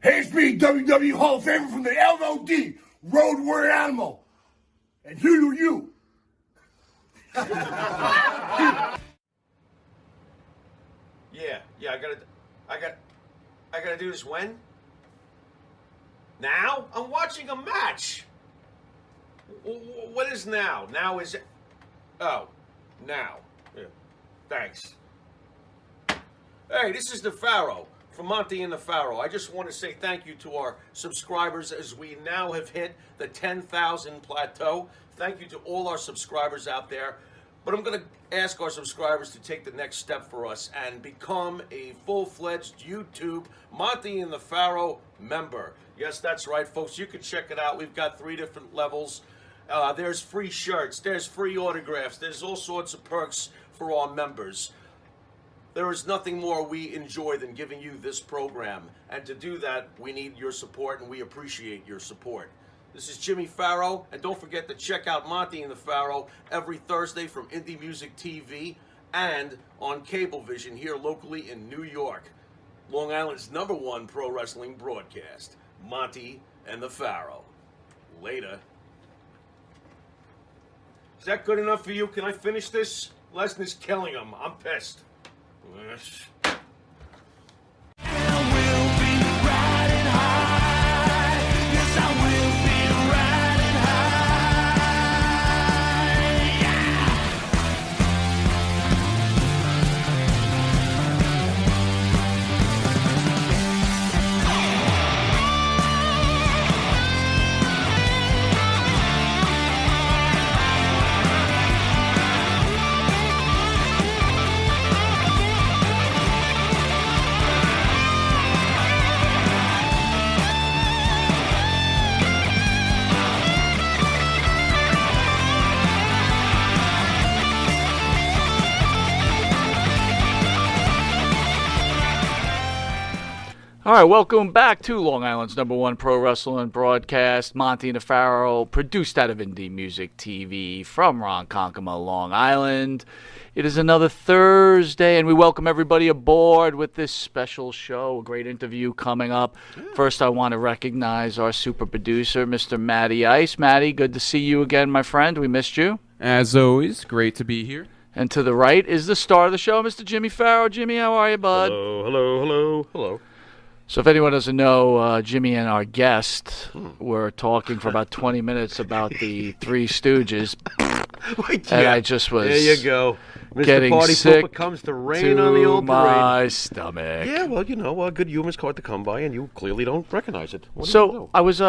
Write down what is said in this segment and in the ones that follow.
Hey, it's me, WWE Hall of Famer from the LOD, Road Warrior Animal. And who are you? Yeah, I gotta do this when? Now? I'm watching a match. What is now? Now is, oh, now. Yeah. Thanks. Hey, this is the Pharaoh from Monty and the Pharaoh. I just want to say thank you to our subscribers as we now have hit the 10,000 plateau. Thank you to all our subscribers out there. But I'm going to ask our subscribers to take the next step for us and become a full-fledged YouTube Monty and the Pharaoh member. Yes, that's right, folks. You can check it out. We've got 3 different levels. There's free shirts. There's free autographs. There's all sorts of perks for our members. There is nothing more we enjoy than giving you this program. And to do that, we need your support, and we appreciate your support. This is Jimmy Pharaoh, and don't forget to check out Monty and the Pharaoh every Thursday from Indie Music TV and on Cablevision here locally in New York. Long Island's #1 pro wrestling broadcast, Monty and the Pharaoh. Later. Is that good enough for you? Can I finish this? Lesnar's killing him. I'm pissed. All right, welcome back to Long Island's #1 pro wrestling broadcast, Monty and the Pharaoh, produced out of Indie Music TV from Ronkonkoma, Long Island. It is another Thursday, and we welcome everybody aboard with this special show, a great interview coming up. First, I want to recognize our super producer, Mr. Matty Ice. Matty, good to see you again, my friend. We missed you. As always, great to be here. And to the right is the star of the show, Mr. Jimmy Pharaoh. Jimmy, how are you, bud? Hello. So if anyone doesn't know, Jimmy and our guest were talking for about 20 minutes about the Three Stooges. And I just was there you go. Mr. getting Party sick Pooper comes to rain on the to old my parade. stomach. Yeah, well, you know, good humor's hard to come by, and you clearly don't recognize it. What do you So know? I was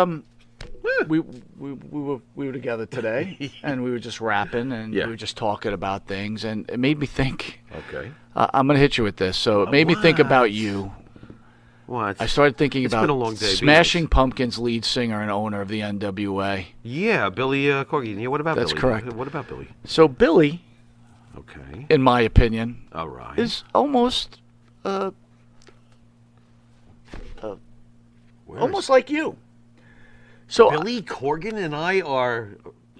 we were together today, and we were just rapping, and we were just talking about things, and it made me think. Okay. I'm gonna hit you with this. So it made me think about you. What? I started thinking It's about been a long day, Smashing Pumpkins lead singer and owner of the NWA. Yeah, Billy Corgan. Yeah, what about That's Billy? correct. What about Billy? So Billy, Okay. in my opinion, All right. is almost Where almost like you. So Billy Corgan and I are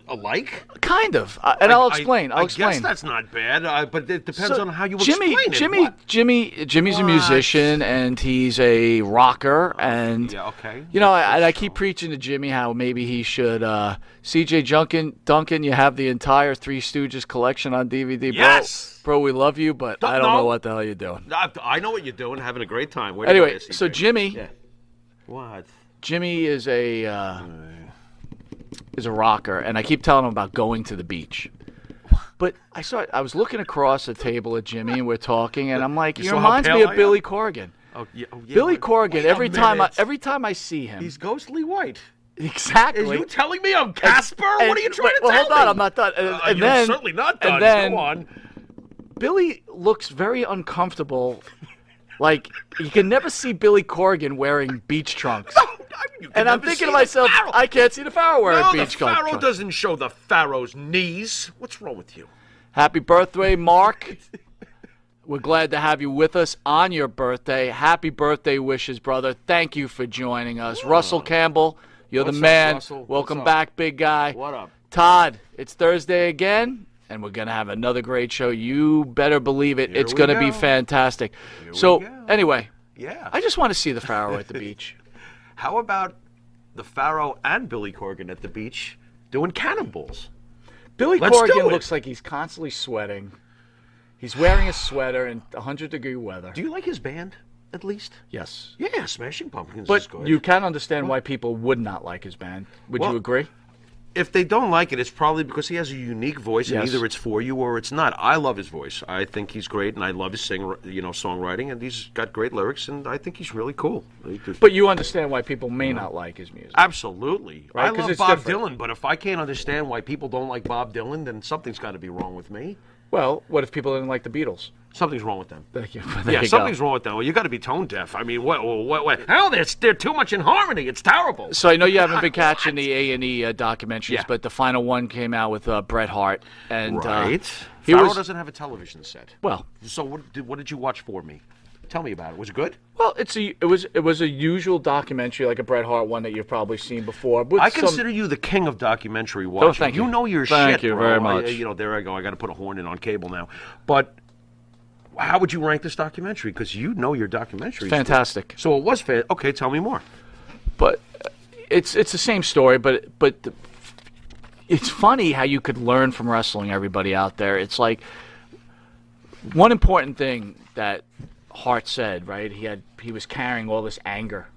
alike? kind of, and I'll explain. I guess that's not bad, but it depends So on how you Jimmy, explain it. What? Jimmy's a What? musician and he's a rocker, and Yeah, okay. you know, I keep preaching to Jimmy how maybe he should. C.J. Duncan, you have the entire Three Stooges collection on DVD, Yes! bro. We love you, but I don't No. know what the hell you're doing. I know what you're doing, having a great time. Way to go, Anyway, SCJ. so Jimmy, Yeah. What? Jimmy is a rocker, and I keep telling him about going to the beach. But I was looking across the table at Jimmy, and we're talking, and I'm like, he saw how reminds me pale of I am? Billy Corgan. Oh, yeah. Billy Corgan. Wait a Every minute. time I see him, He's ghostly white. exactly. Are you telling me I'm Casper? What are you trying to well, tell hold on, me? I'm not done. And you're then certainly not done. And then Go on. Billy looks very uncomfortable. Like you can never see Billy Corgan wearing beach trunks. You can And I'm never thinking see to the myself, Pharaoh. I can't see the Pharaoh wearing No, beach the Pharaoh trunks. doesn't show the Pharaoh's knees. What's wrong with you? Happy birthday, Mark. We're glad to have you with us on your birthday. Happy birthday wishes, brother. Thank you for joining us. Russell Campbell, you're What's the up, man. Russell? Welcome What's up? back, big guy. What up? Todd, it's Thursday again, and we're going to have another great show. You better believe it. Here It's we going to be go. fantastic. Here So, we go. anyway, Yeah. I just want to see the Pharaoh at the beach. How about the Pharaoh and Billy Corgan at the beach doing cannonballs? Billy Let's do Corgan it. looks like he's constantly sweating. He's wearing a sweater in 100-degree weather. Do you like his band, at least? Yes. Yeah, Smashing Pumpkins is But good. you can understand why people would not like his band. Would Well, you agree? If they don't like it, it's probably because he has a unique voice, and Yes. either it's for you or it's not. I love his voice. I think he's great, and I love his songwriting, and he's got great lyrics, and I think he's really cool. But you understand why people may not like his music. Absolutely. Right, I 'cause love it's Bob different. Dylan, but if I can't understand why people don't like Bob Dylan, then something's got to be wrong with me. Well, what if people didn't like the Beatles? Something's wrong with them. Thank you. Yeah, something's wrong with them. Well, you got to be tone deaf. I mean, what? Hell, they're too much in harmony. It's terrible. So I know you haven't been catching the A&E documentaries, Yeah. but the final one came out with Bret Hart, and Right. he Pharaoh was doesn't have a television set. well. So what did you watch for me? Tell me about it. Was it good? Well, it was a usual documentary, like a Bret Hart one that you've probably seen before. With I some- consider you the king of documentary watching. thank you. You know your Thank shit, you bro. very much. There I go. I got to put a horn in on cable now. But how would you rank this documentary? Because you know your documentary. fantastic. So it was fantastic. Okay, tell me more. But it's the same story, but it's funny how you could learn from wrestling. Everybody out there, it's like one important thing that Hart said. Right, he was carrying all this anger,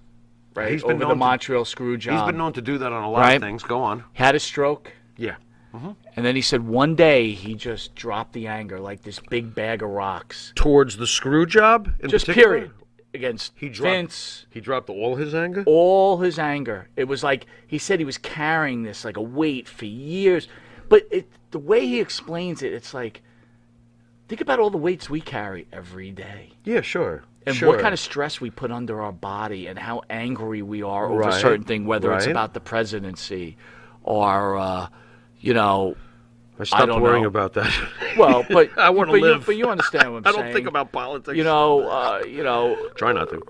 right, He's been over the known to- Montreal screw job. He's been known to do that on a lot Right. of things. Go on. He had a stroke, Yeah. and then he said one day he just dropped the anger like this big bag of rocks, Towards the screw job in just particular? period, against He dropped, Vince. He dropped all his anger? All his anger. It was like he said he was carrying this like a weight for years. But the way he explains it, it's like, think about all the weights we carry every day. Yeah, sure. And sure. what kind of stress we put under our body and how angry we are over a Right, certain thing, whether it's right. about the presidency or, you know, I stopped don't worrying know. about that. well, but I want to but live. but you understand what I'm I saying. don't think about politics. You know, Try not to.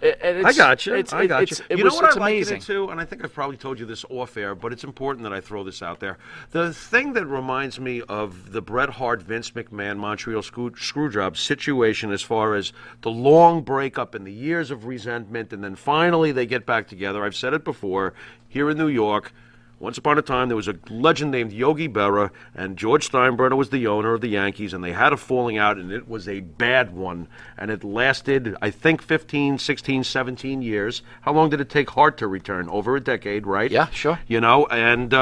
and I it's, got you. It's, I got you. It You was, know what it's I liken amazing. it to, and I think I've probably told you this off air, but it's important that I throw this out there. The thing that reminds me of the Bret Hart, Vince McMahon, Montreal Screwjob situation, as far as the long breakup and the years of resentment, and then finally they get back together. I've said it before here in New York. Once upon a time, there was a legend named Yogi Berra, and George Steinbrenner was the owner of the Yankees, and they had a falling out, and it was a bad one. And it lasted, I think, 15, 16, 17 years. How long did it take Hart to return? Over a decade, right? Yeah, sure. You know, and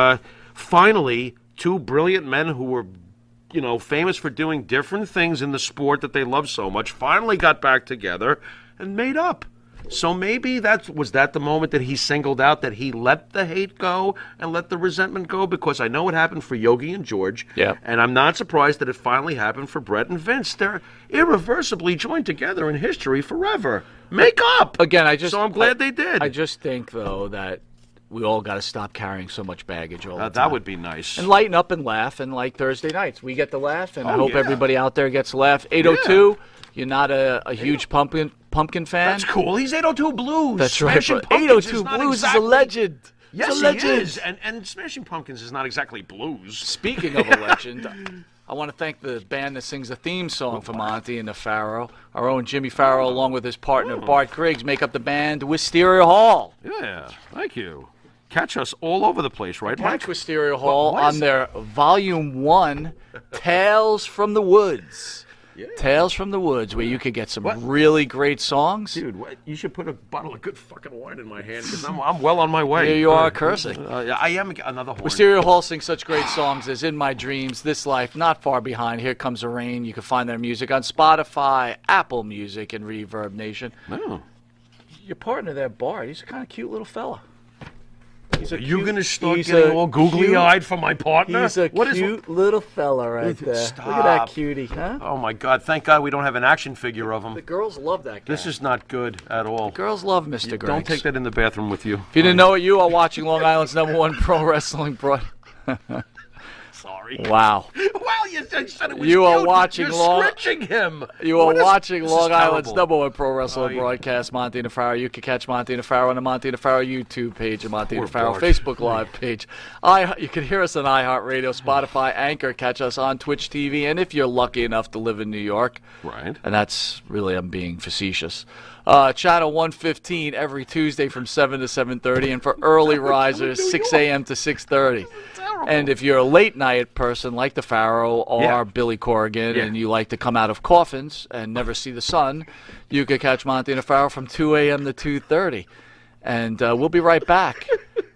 finally, two brilliant men who were, you know, famous for doing different things in the sport that they loved so much, finally got back together and made up. So maybe was that the moment that he singled out, that he let the hate go and let the resentment go? Because I know it happened for Yogi and George. Yeah. And I'm not surprised that it finally happened for Bret and Vince. They're irreversibly joined together in history forever. Make up! Again, So I'm glad they did. I just think, though, that we all got to stop carrying so much baggage all the time. That would be nice. And lighten up and laugh, and like Thursday nights, we get to laugh, and I hope yeah. everybody out there gets to laugh. 802, you're not a huge pumpkin fan? That's cool. He's 802 Blues. That's right. Smashing but Pumpkins 802 not Blues exactly... is a legend. Yes, it's a legend. he is. And Smashing Pumpkins is not exactly blues. Speaking of a legend, I want to thank the band that sings the theme song for Monty and the Pharaoh. Our own Jimmy Farrow, along with his partner Bart Griggs, make up the band Wisteria Hall. Yeah, thank you. Catch us all over the place, right, Mike? Catch Wisteria Hall what is on their Volume 1, Tales from the Woods. Yeah. Tales from the Woods, where you could get some really great songs. Dude, you should put a bottle of good fucking wine in my hand, because I'm well on my way. Here you are cursing. I am another horn. Wisteria Hall sings such great songs as In My Dreams, This Life, Not Far Behind, Here Comes the Rain. You can find their music on Spotify, Apple Music, and Reverb Nation. Oh. Your partner there, Bart, he's a kind of cute little fella. He's a You're cute- going to start he's getting a all googly-eyed for my partner? He's a What is- cute little fella right there. Stop. Look at that cutie, huh? Oh, my God. Thank God we don't have an action figure of The him. girls love that guy. This is not good at all. Girls love Mr. Griggs. Don't take that in the bathroom with you. If you didn't know it, you are watching Long Island's #1 pro wrestling broad. Sorry. Wow. Wow, You said it was You are cute. watching You're long- stretching him. You are watching This is Long Island's terrible. #1 pro wrestling broadcast, Monty and Farrow. You can catch Monty and Farrow on the Monty and Farrow YouTube page and Monty and Poor Farrow Bart. Facebook Live page. You can hear us on iHeartRadio, Spotify, Anchor. Catch us on Twitch TV, and if you're lucky enough to live in New York, Right. and that's really, I'm being facetious. Channel 115 every Tuesday from 7 to 7:30, and for early risers, 6 a.m. to 6:30. And if you're a late night person like the Pharaoh or Yeah. Billy Corrigan, Yeah. and you like to come out of coffins and never see the sun, you could catch Monty and the Pharaoh from 2 a.m. to 2:30. And we'll be right back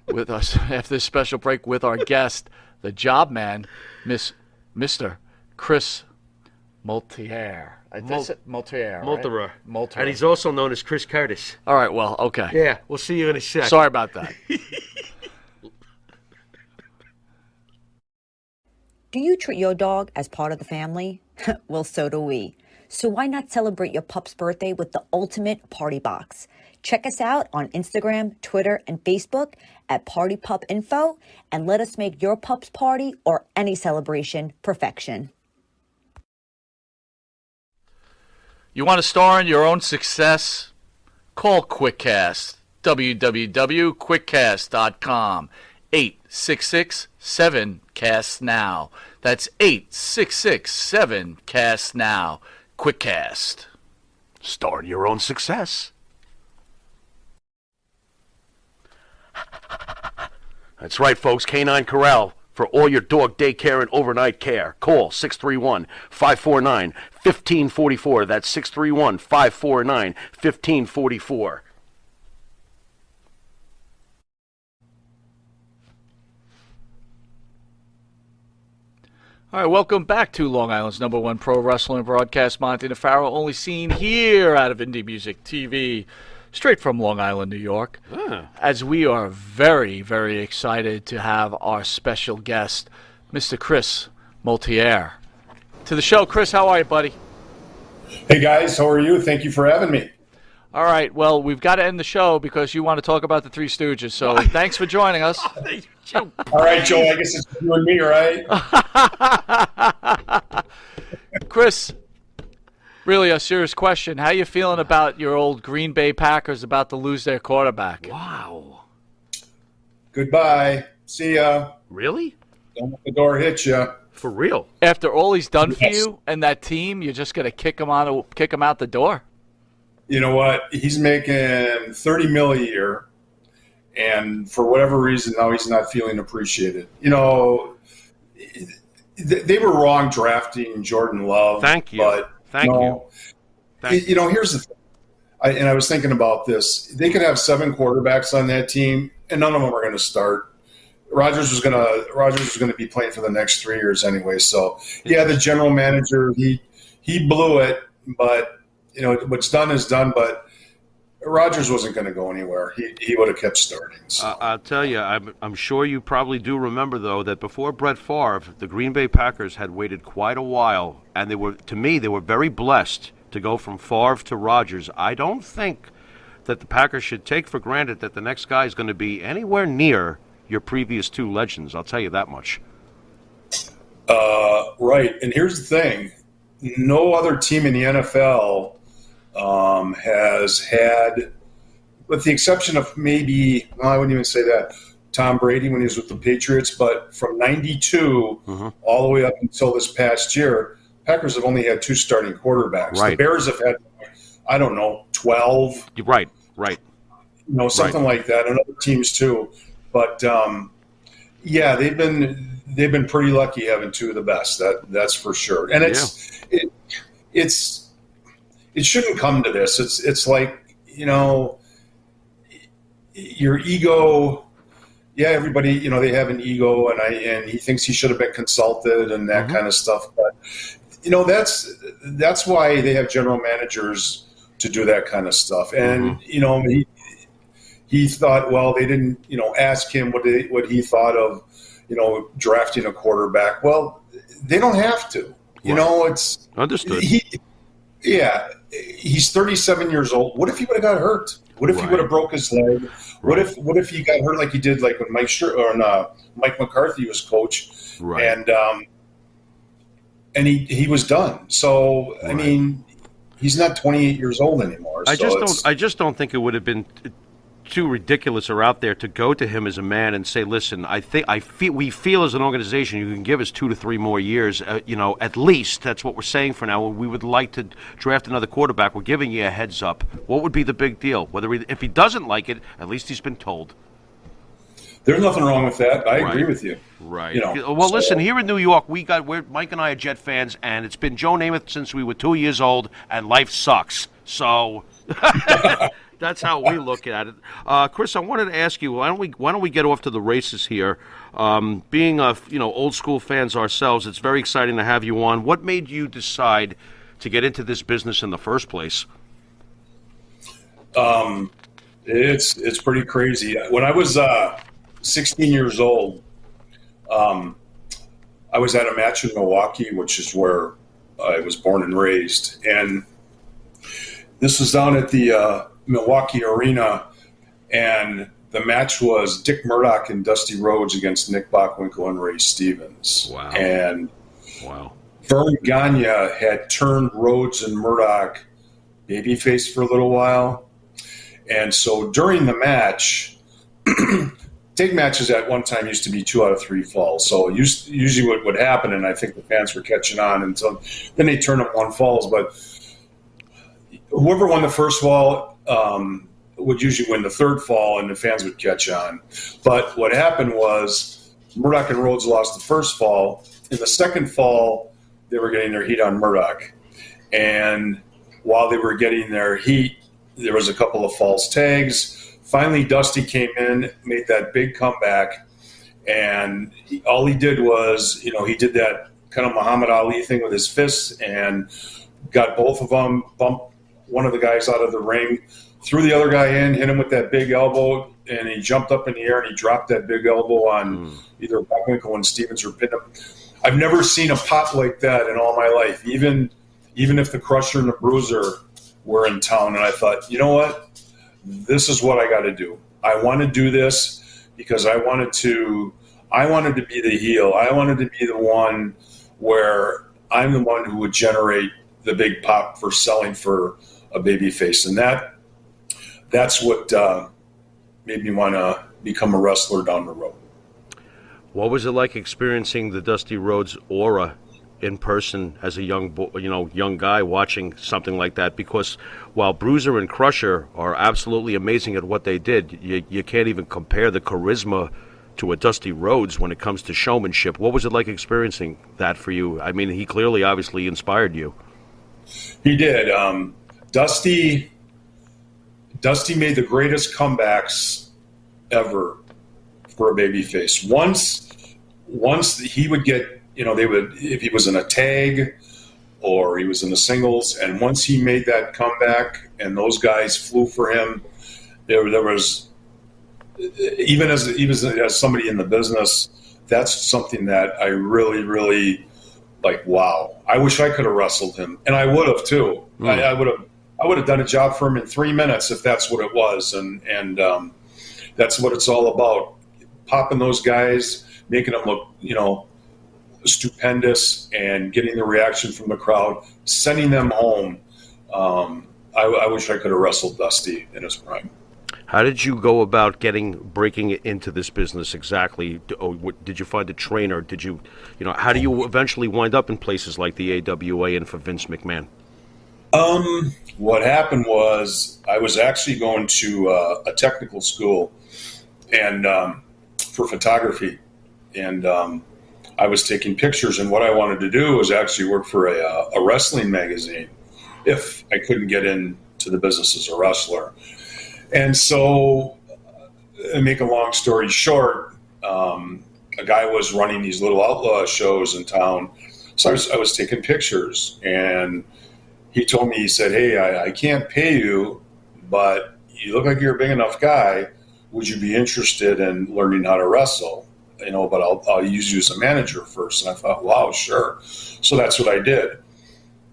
with us after this special break with our guest, the job man, Mr. Chris Multerer. Multerer, right? Multerer. Multerer. And he's also known as Chris Curtis. All right, well, okay. Yeah, we'll see you in a sec. Sorry about that. Do you treat your dog as part of the family? Well, so do we. So why not celebrate your pup's birthday with the ultimate party box? Check us out on Instagram, Twitter, and Facebook at Party Pup Info, and let us make your pup's party or any celebration perfection. You want to star in your own success? Call QuickCast. www.quickcast.com. 866-7-CAST-NOW. That's 866-7-CAST-NOW. QuickCast. Start your own success. That's right, folks. Canine Corral for all your dog daycare and overnight care. Call 631-549-1544. That's 631-549-1544. All right, welcome back to Long Island's #1 pro wrestling broadcast, Monty and Farrow, only seen here out of Indie Music TV, straight from Long Island, New York. As we are very, very excited to have our special guest, Mr. Chris Multerer, to the show. Chris, how are you, buddy? Hey guys, how are you? Thank you for having me. All right, well, we've got to end the show because you want to talk about the Three Stooges, so thanks for joining us. All right, Joe, I guess it's you and me, right? Chris, really a serious question. How you feeling about your old Green Bay Packers about to lose their quarterback? Wow. Goodbye. See ya. Really? Don't let the door hit you. For real? After all he's done for Yes. you and that team, you're just going to kick him out the door? You know what? He's making $30 million a year, and for whatever reason, now he's not feeling appreciated. You know, they were wrong drafting Jordan Love. Thank you. But, Thank you. You know, here's the thing. I was thinking about this. They could have 7 quarterbacks on that team, and none of them are going to start. Rodgers was going to be playing for the next 3 years anyway. So yeah, the general manager he blew it, but you know what's done is done. But Rodgers wasn't going to go anywhere. He would have kept starting. So. I'll tell you, I'm sure you probably do remember though that before Brett Favre, the Green Bay Packers had waited quite a while, and they were very blessed to go from Favre to Rodgers. I don't think that the Packers should take for granted that the next guy is going to be anywhere near your previous 2 legends. I'll tell you that much. Right, and here's the thing: no other team in the NFL has had, with the exception of maybe, well, I wouldn't even say that, Tom Brady when he was with the Patriots, but from 92 all the way up until this past year, Packers have only had 2 starting quarterbacks. Right. The Bears have had, I don't know, 12. Right. You know, something like that, and other teams too. But yeah, they've been pretty lucky having 2 of the best. That's for sure. And it shouldn't come to this. It's like, you know, your ego. Yeah, everybody, you know, they have an ego, and he thinks he should have been consulted and that kind of stuff. But you know, that's why they have general managers to do that kind of stuff. And you know, he thought, well, they didn't, you know, ask him what he thought of, you know, drafting a quarterback. Well, they don't have to. You know, it's Understood. He's 37 years old. What if he would have got hurt? What if he would have broke his leg? What if he got hurt like he did, like when Mike McCarthy was coach? Right. And and he was done. So I mean, he's not 28 years old anymore. I So just don't think it would have been too ridiculous or out there to go to him as a man and say, "Listen, we feel as an organization you can give us 2 to 3 more years, at least. That's what we're saying for now. We would like to draft another quarterback. We're giving you a heads up. What would be the big deal? If he doesn't like it, at least he's been told." there's nothing wrong with that. I agree with you. Right. So, listen, here in New York, Mike and I are Jet fans, and it's been Joe Namath since we were 2 years old, and life sucks. So that's how we look at it. Chris, I wanted to ask you, why don't we get off to the races here? Being old school fans ourselves, it's very exciting to have you on. What made you decide to get into this business in the first place? It's pretty crazy. When I was 16 years old, I was at a match in Milwaukee, which is where I was born and raised. And this was down at the Milwaukee Arena, and the match was Dick Murdoch and Dusty Rhodes against Nick Bockwinkel and Ray Stevens. Wow. And Vern Gagne had turned Rhodes and Murdoch babyface for a little while. And so during the match, take matches at one time used to be 2 out of 3 falls. So usually what would happen, and I think the fans were catching on until then they turned up 1 falls. But whoever won the first fall would usually win the third fall, and the fans would catch on. But what happened was Murdoch and Rhodes lost the first fall. In the second fall, they were getting their heat on Murdoch. And while they were getting their heat, there was a couple of false tags. Finally, Dusty came in, made that big comeback, and all he did was, he did that kind of Muhammad Ali thing with his fists and got both of them, bumped one of the guys out of the ring, threw the other guy in, hit him with that big elbow, and he jumped up in the air and he dropped that big elbow on either Bockwinkel and Stevens or pinned him. I've never seen a pop like that in all my life, even if the Crusher and the Bruiser were in town. And I thought, you know what? This is what I got to do. I want to do this because I wanted to be the heel. I wanted to be the one where I'm the one who would generate the big pop for selling for a baby face. And that's what made me want to become a wrestler down the road. What was it like experiencing the Dusty Rhodes aura in person as a young guy watching something like that? Because while Bruiser and Crusher are absolutely amazing at what they did, you can't even compare the charisma to a Dusty Rhodes when it comes to showmanship. What was it like experiencing that for you? I mean, he clearly, obviously inspired you. He did. Dusty made the greatest comebacks ever for a babyface. Once he would get, if he was in a tag or he was in the singles, and once he made that comeback and those guys flew for him, there was, even as somebody in the business, that's something that I really, really like. Wow, I wish I could have wrestled him, and I would have too. I would have done a job for him in 3 minutes if that's what it was, and that's what it's all about. Popping those guys, making them look, stupendous, and getting the reaction from the crowd, sending them home. I wish I could have wrestled Dusty in his prime. How did you go about breaking into this business exactly? Did you find a trainer? How do you eventually wind up in places like the AWA and for Vince McMahon? What happened was I was actually going to a technical school and for photography, and I was taking pictures, and what I wanted to do was actually work for a wrestling magazine if I couldn't get into the business as a wrestler. And so, make a long story short, a guy was running these little outlaw shows in town, so I was taking pictures, and he told me, he said, "Hey, I can't pay you, but you look like you're a big enough guy. Would you be interested in learning how to wrestle? But I'll use you as a manager first." And I thought, wow, sure. So that's what I did.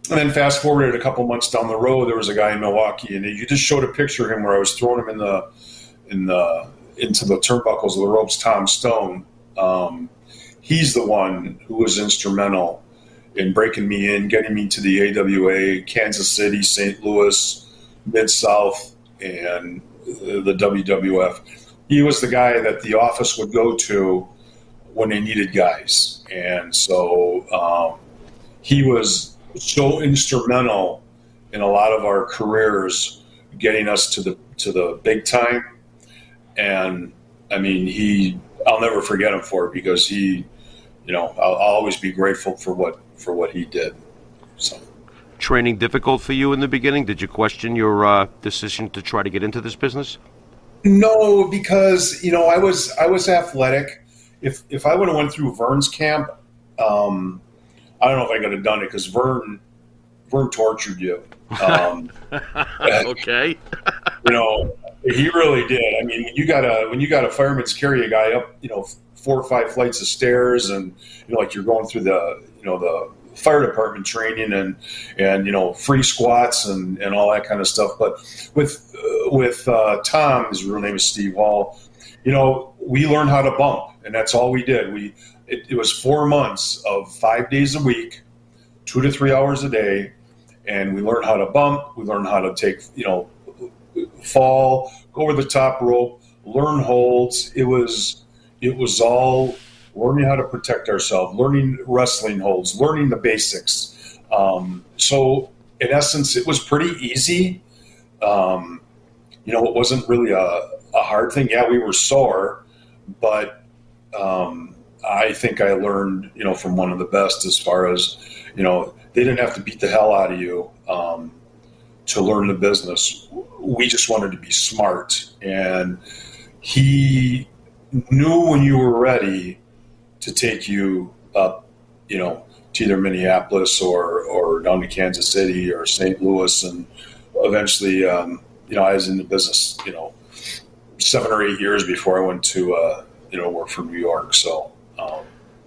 And then fast forwarded a couple months down the road, there was a guy in Milwaukee, and you just showed a picture of him where I was throwing him into the turnbuckles of the ropes. Tom Stone. He's the one who was instrumental and breaking me in, getting me to the AWA, Kansas City, St. Louis, Mid-South, and the WWF. He was the guy that the office would go to when they needed guys. And so he was so instrumental in a lot of our careers, getting us to the big time. And I mean, I'll never forget him for it, because I'll always be grateful for what he did. So. Training difficult for you in the beginning? Did you question your decision to try to get into this business? No, because I was athletic. If I would have went through Vern's camp, I don't know if I could have done it, because Vern tortured you. Okay. He really did. I mean, when you got a fireman's carry a guy up, 4 or 5 flights of stairs, and like you're going through the fire department training and free squats and all that kind of stuff. But with Tom, his real name is Steve Hall, we learned how to bump, and that's all we did. It was 4 months of 5 days a week, 2 to 3 hours a day, and we learned how to bump. We learned how to take, fall, go over the top rope, learn holds. It was all learning how to protect ourselves, learning wrestling holds, learning the basics. So in essence, it was pretty easy. It wasn't really a hard thing. Yeah, we were sore, but I think I learned, from one of the best, as far as, they didn't have to beat the hell out of you to learn the business. We just wanted to be smart. And he knew when you were ready to take you up, to either Minneapolis or down to Kansas City or St. Louis. And eventually, I was in the business, 7 or 8 years before I went to, work for New York.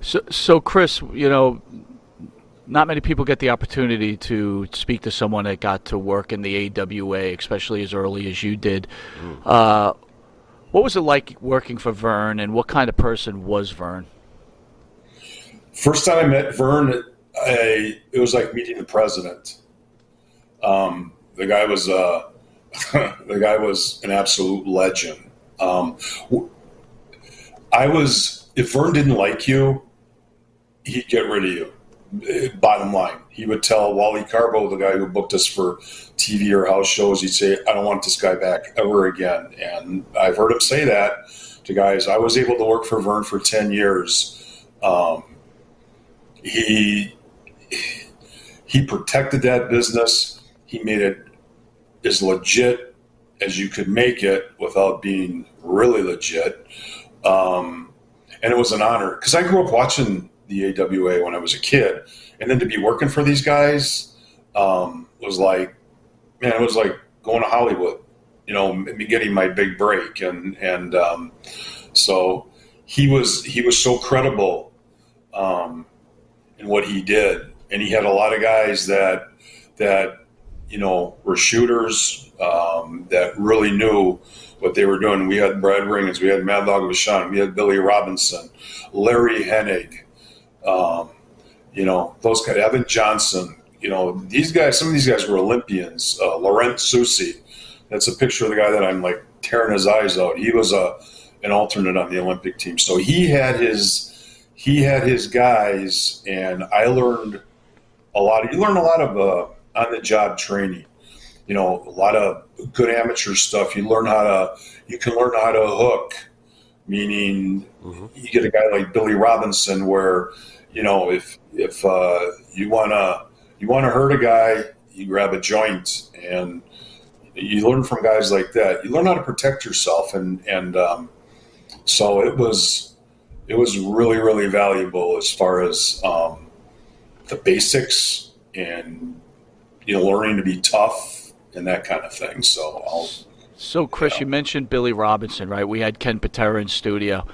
So Chris, not many people get the opportunity to speak to someone that got to work in the AWA, especially as early as you did. What was it like working for Vern, and what kind of person was Vern? First time I met Vern, it was like meeting the president. The guy was an absolute legend. If Vern didn't like you, he'd get rid of you. Bottom line, he would tell Wally Carbo, the guy who booked us for TV or house shows, he'd say, "I don't want this guy back ever again." And I've heard him say that to guys. I was able to work for Vern for 10 years. He protected that business. He made it as legit as you could make it without being really legit. And it was an honor, because I grew up watching the AWA when I was a kid, and then to be working for these guys was like, man, it was like going to Hollywood, me getting my big break, and so he was so credible in what he did, and he had a lot of guys that were shooters that really knew what they were doing. We had Brad Ringens, we had Mad Dog Vachon, we had Billy Robinson, Larry Hennig. Those guys, Evan Johnson, these guys, some of these guys were Olympians. Laurent Soucy, that's a picture of the guy that I'm like tearing his eyes out. He was an alternate on the Olympic team. So he had his guys, and I learned a lot. You learn a lot of on the job training. A lot of good amateur stuff. You can learn how to hook, meaning you get a guy like Billy Robinson, where if you wanna hurt a guy, you grab a joint, and you learn from guys like that. You learn how to protect yourself, and so it was really, really valuable as far as the basics and learning to be tough and that kind of thing. So Chris, you mentioned Billy Robinson, right? We had Ken Patera in studio.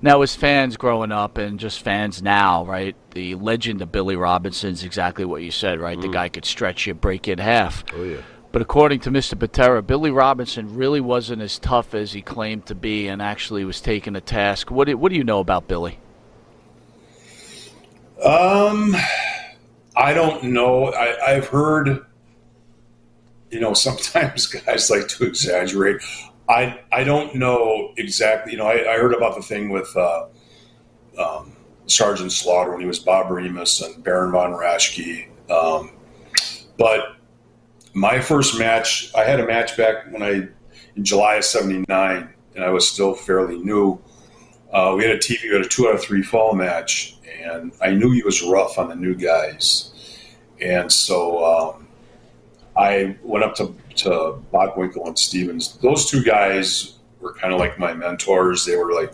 Now, as fans growing up and just fans now, right, the legend of Billy Robinson is exactly what you said, right? The guy could stretch you, break you in half. Oh, yeah. But according to Mr. Patera, Billy Robinson really wasn't as tough as he claimed to be, and actually was taking a task. What do you know about Billy? I don't know. I've heard, sometimes guys like to exaggerate. I don't know exactly. I heard about the thing with Sergeant Slaughter when he was Bob Remus and Baron von Raschke. But my first match, I had a match back in July of '79, and I was still fairly new. We had a 2 out of 3 fall match, and I knew he was rough on the new guys. And so I went up to Bockwinkel and Stevens. Those 2 guys were kind of like my mentors. They were like,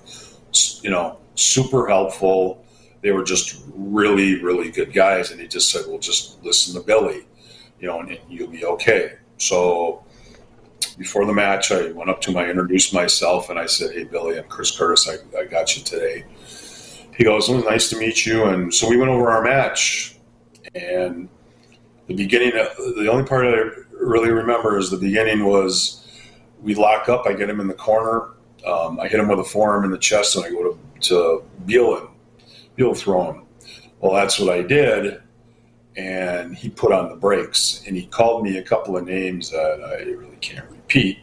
super helpful. They were just really, really good guys. And he just said, well, just listen to Billy, and you'll be okay. So before the match, I went up to him, I introduced myself, and I said, hey, Billy, I'm Chris Curtis. I got you today. He goes, well, nice to meet you. And so we went over our match. And the only part I really remember is the beginning was we lock up. I get him in the corner. I hit him with a forearm in the chest, and I go to Beal throw him. Well, that's what I did. And he put on the brakes, and he called me a couple of names that I really can't repeat.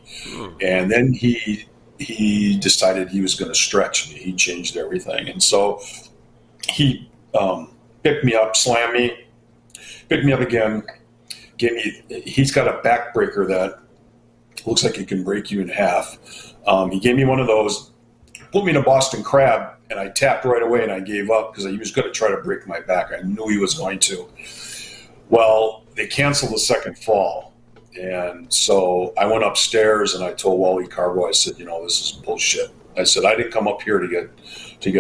And then he decided he was going to stretch me. He changed everything. And so he picked me up, slammed me, picked me up again, he's got a backbreaker that looks like it can break you in half. He gave me one of those, put me in a Boston Crab, and I tapped right away, and I gave up because he was going to try to break my back. I knew he was going to. Well, they canceled the second fall, and so I went upstairs, and I told Wally Carbo, I said, this is bullshit. I said, I didn't come up here to get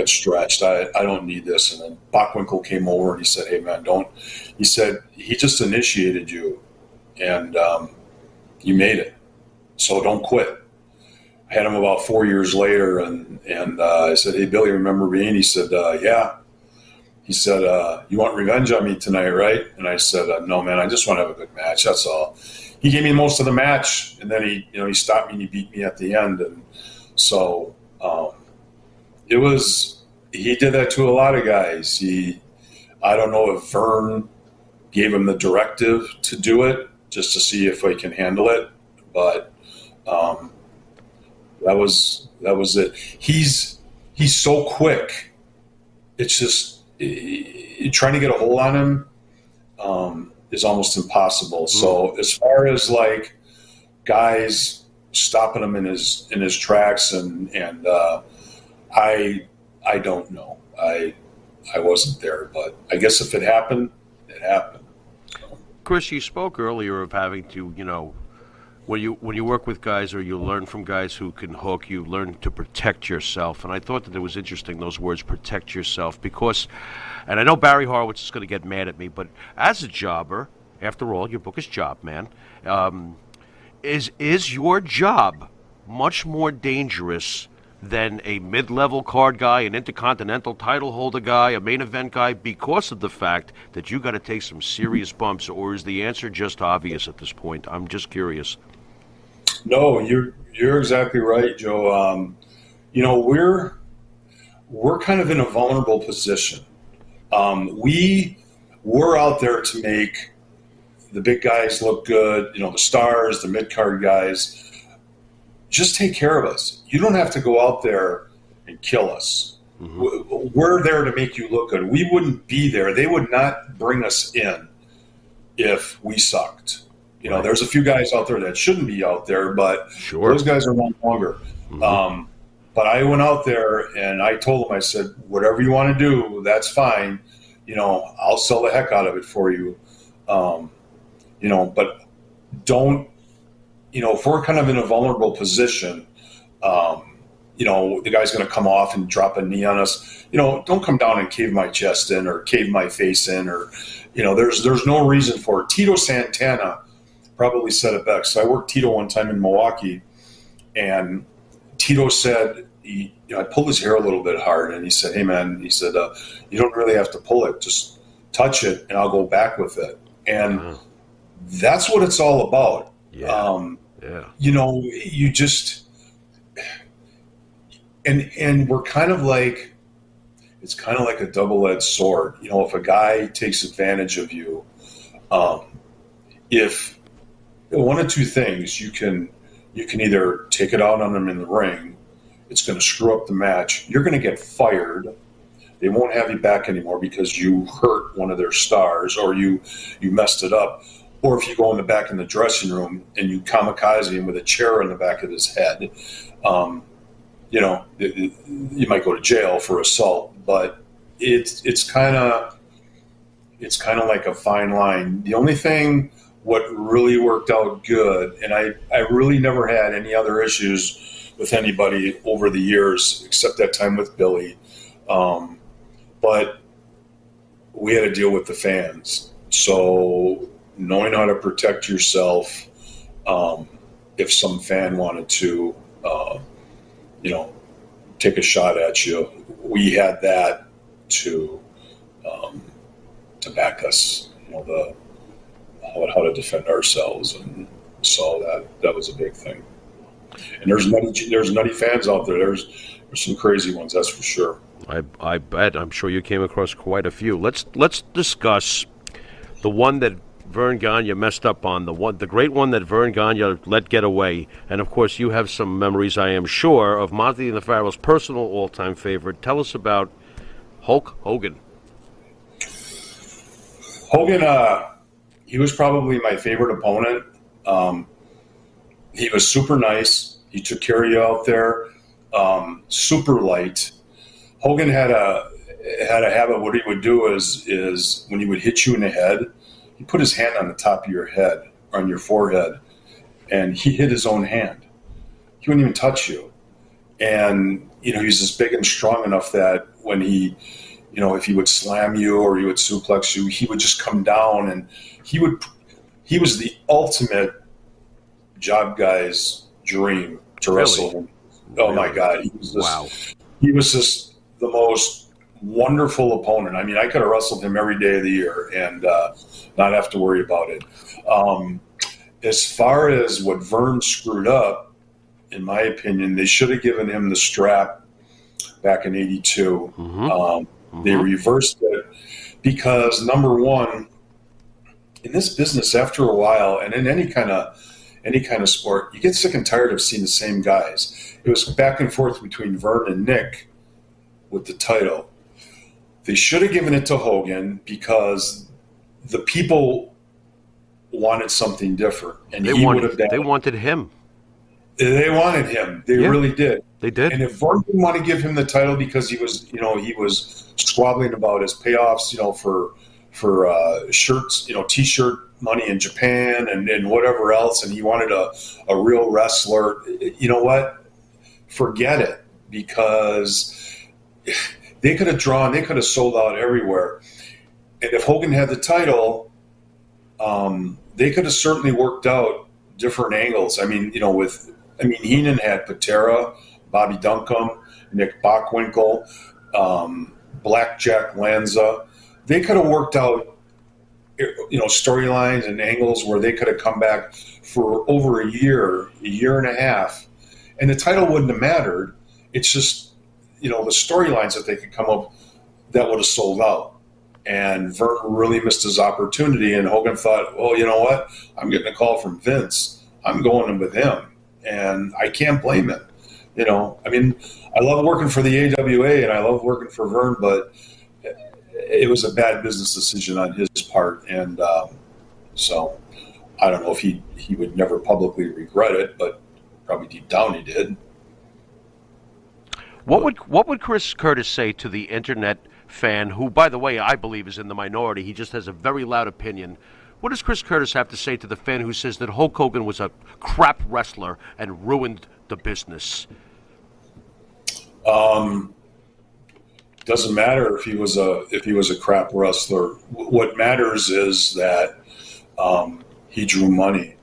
stretched. I don't need this. And then Bockwinkel came over, and he said, hey, man, don't. He said, he just initiated you, and you made it, so don't quit. I had him about 4 years later, and I said, hey, Billy, remember me? And he said, yeah. He said, you want revenge on me tonight, right? And I said, no, man, I just want to have a good match, that's all. He gave me most of the match, and then he stopped me and he beat me at the end. And so he did that to a lot of guys. I don't know if Vern gave him the directive to do it just to see if he can handle it, but that was it. He's so quick. It's just trying to get a hold on him is almost impossible. So as far as like guys stopping him in his tracks, and I don't know. I wasn't there, but I guess if it happened, it happened. So. Chris, you spoke earlier of having to, when you work with guys or you learn from guys who can hook, you learn to protect yourself. And I thought that it was interesting, those words, protect yourself, because, and I know Barry Horowitz is going to get mad at me, but as a jobber, after all, your book is Job Man, is your job much more dangerous than a mid-level card guy, an intercontinental title holder guy, a main event guy, because of the fact that you got to take some serious bumps? Or is the answer just obvious at this point? I'm just curious. No, you're exactly right, Joe. We're kind of in a vulnerable position. We're out there to make the big guys look good, the stars, the mid-card guys. Just take care of us. You don't have to go out there and kill us. Mm-hmm. We're there to make you look good. We wouldn't be there. They would not bring us in if we sucked. Right. There's a few guys out there that shouldn't be out there, but those guys are no longer. Mm-hmm. But I went out there and I told them, I said, whatever you want to do, that's fine. I'll sell the heck out of it for you. But don't, if we're kind of in a vulnerable position, the guy's going to come off and drop a knee on us. Don't come down and cave my chest in or cave my face in, or, there's no reason for it. Tito Santana probably said it best. I worked Tito one time in Milwaukee, and Tito said, I pulled his hair a little bit hard, and he said, hey, man, he said, you don't really have to pull it. Just touch it, and I'll go back with it. And that's what it's all about. Yeah. You just, and we're kind of like, it's kind of like a double-edged sword. You know, if a guy takes advantage of you, if one of two things, you can either take it out on him in the ring. It's going to screw up the match. You're going to get fired. They won't have you back anymore because you hurt one of their stars or you messed it up. Or if you go in the back in the dressing room and you kamikaze him with a chair in the back of his head, you know, you might go to jail for assault. But it's kind of like a fine line. The only thing what really worked out good, and I really never had any other issues with anybody over the years except that time with Billy. But we had to deal with the fans. So knowing how to protect yourself, if some fan wanted to, you know, take a shot at you, we had that to back us, you know, how to defend ourselves. And so that was a big thing. And there's nutty fans out there. There's some crazy ones, that's for sure. I bet. I'm sure you came across quite a few. Let's discuss the one that Vern Gagne messed up on, the great one that Vern Gagne let get away. And of course, you have some memories, I am sure, of Monty and the Pharaoh's personal all-time favorite. Tell us about Hulk Hogan. Hogan, he was probably my favorite opponent. He was super nice. He took care of you out there. Super light. Hogan had a habit. What he would do is when he would hit you in the head, he put his hand on the top of your head, on your forehead, and he hit his own hand. He wouldn't even touch you. And, you know, he was just big and strong enough that when he, you know, if he would slam you or he would suplex you, he would just come down and he was the ultimate job guy's dream to wrestle him. Oh Really? My God. He was just the most wonderful opponent. I mean, I could have wrestled him every day of the year and not have to worry about it. As far as what Vern screwed up, in my opinion, they should have given him the strap back in '82. They reversed it because, number one, in this business, after a while, and in any kind of sport, you get sick and tired of seeing the same guys. It was back and forth between Vern and Nick with the title. They should have given it to Hogan because the people wanted something different, and They wanted him. They wanted him. They really did. They did. And if Vern didn't want to give him the title because he was squabbling about his payoffs, you know, for shirts, you know, T-shirt money in Japan and whatever else, and he wanted a real wrestler, you know what? Forget it, because they could have sold out everywhere. And if Hogan had the title, they could have certainly worked out different angles. I mean, you know, Heenan had Patera, Bobby Duncombe, Nick Bockwinkel, Blackjack Lanza. They could have worked out, you know, storylines and angles where they could have come back for over a year and a half, and the title wouldn't have mattered. It's just, you know, the storylines that they could come up that would have sold out. And Vern really missed his opportunity, and Hogan thought, well, you know what? I'm getting a call from Vince. I'm going with him, and I can't blame him. You know, I mean, I love working for the AWA and I love working for Vern, but it was a bad business decision on his part, and so I don't know if he would never publicly regret it, but probably deep down he did. What would Chris Curtis say to the internet fan, who, by the way, I believe is in the minority? He just has a very loud opinion. What does Chris Curtis have to say to the fan who says that Hulk Hogan was a crap wrestler and ruined the business? Doesn't matter if he was a crap wrestler. What matters is that he drew money.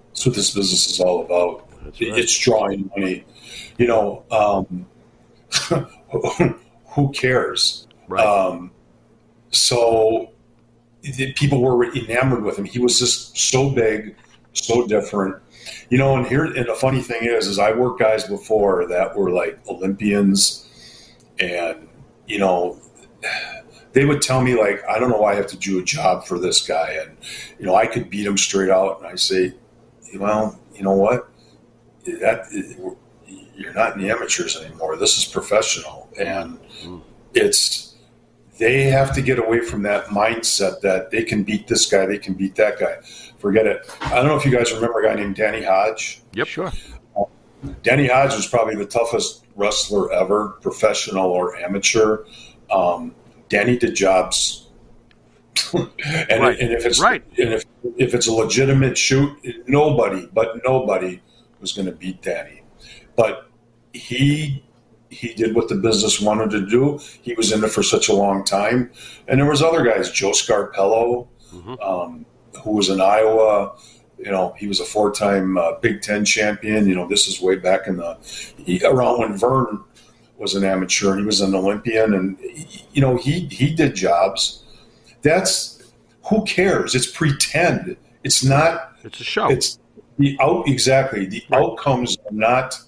That's what this business is all about. That's right. It's drawing money. You know, who cares? Right. So people were enamored with him. He was just so big, so different. You know, and the funny thing is I worked guys before that were like Olympians, and, you know, they would tell me, like, I don't know why I have to do a job for this guy. And, I could beat him straight out. And I say, well, you know what? You're not in the amateurs anymore. This is professional. And they have to get away from that mindset that they can beat this guy, they can beat that guy. Forget it. I don't know if you guys remember a guy named Danny Hodge. Yep. Sure. Danny Hodge was probably the toughest wrestler ever, professional or amateur. Danny did jobs, and if it's a legitimate shoot, nobody was going to beat Danny. But he did what the business wanted to do. He was in it for such a long time, and there was other guys, Joe Scarpello, who was in Iowa. He was a 4-time Big Ten champion. This is way back around when Vern was an amateur, and he was an Olympian, and he did jobs. That's, who cares? It's pretend. It's not. It's a show. It's the outcomes are not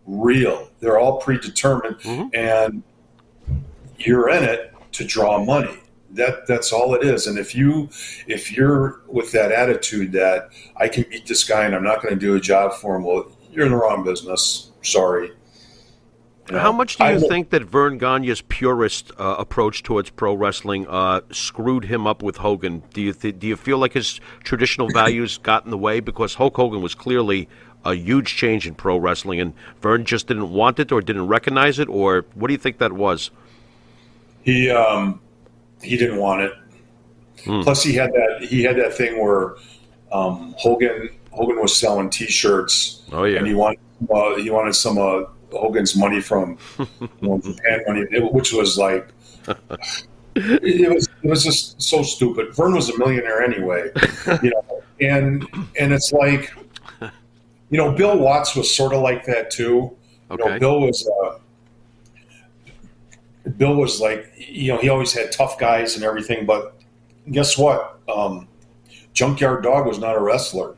real. They're all predetermined, and you're in it to draw money. That's all it is. And if you're with that attitude that I can beat this guy and I'm not going to do a job for him, well, you're in the wrong business. Sorry. How much do you think that Vern Gagne's purist approach towards pro wrestling screwed him up with Hogan? Do you feel like his traditional values got in the way? Because Hulk Hogan was clearly a huge change in pro wrestling, and Vern just didn't want it or didn't recognize it, or what do you think that was? He didn't want it. Plus, he had that thing where Hogan was selling T-shirts. Oh yeah, and he wanted some Hogan's money from Japan money, which was like it was just so stupid. Vern was a millionaire anyway, and it's like, Bill Watts was sort of like that too. Okay. Bill was like, he always had tough guys and everything, but guess what? Junkyard Dog was not a wrestler,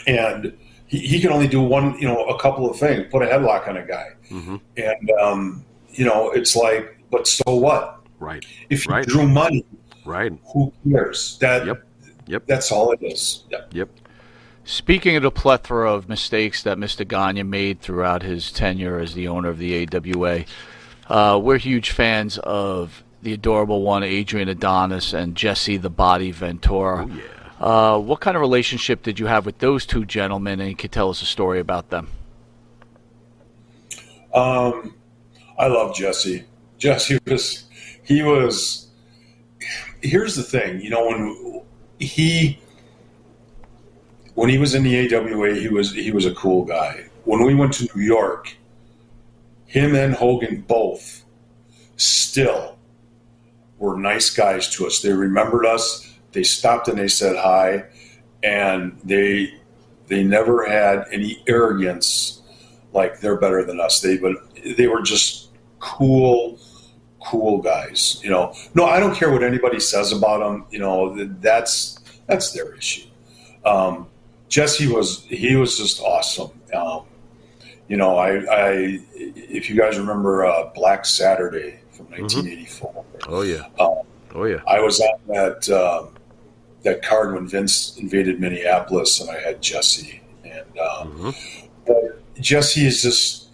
and he can only do one, a couple of things, put a headlock on a guy. And, it's like, but so what? Right. If you drew money, who cares? Yep. That's all it is. Yep. Speaking of the plethora of mistakes that Mr. Gagne made throughout his tenure as the owner of the AWA, we're huge fans of the adorable one, Adrian Adonis, and Jesse the Body Ventura. Oh, yeah. What kind of relationship did you have with those two gentlemen, and you could tell us a story about them? I love Jesse. Jesse was, here's the thing, when he was in the AWA, he was a cool guy. When we went to New York, him and Hogan both still were nice guys to us. They remembered us. They stopped and they said hi, and they never had any arrogance like they're better than us. They were just cool guys. No, I don't care what anybody says about them. That's their issue. Jesse was just awesome. If you guys remember Black Saturday from 1984. Oh yeah. I was on that card when Vince invaded Minneapolis, and I had Jesse. And but Jesse is just,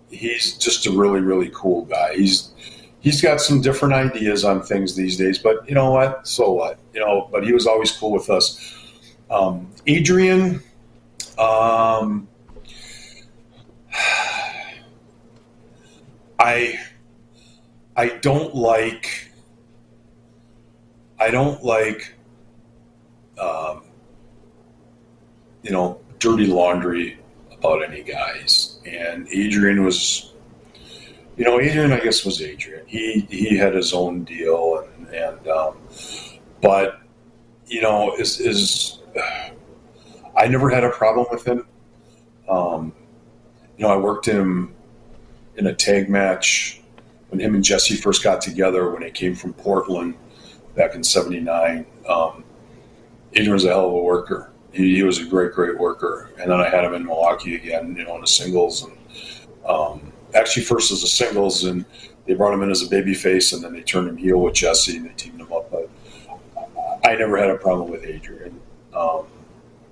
he's just a really, really cool guy. He's got some different ideas on things these days, but you know what? So what? But he was always cool with us. Adrian, I don't like dirty laundry about any guys. And Adrian was, Adrian, I guess, was Adrian. He had his own deal, but I never had a problem with him. I worked him in a tag match when him and Jesse first got together when they came from Portland back in '79. Adrian was a hell of a worker. He was a great, great worker. And then I had him in Milwaukee again, in the singles. And actually first as a singles, and they brought him in as a babyface, and then they turned him heel with Jesse, and they teamed him up. But I never had a problem with Adrian.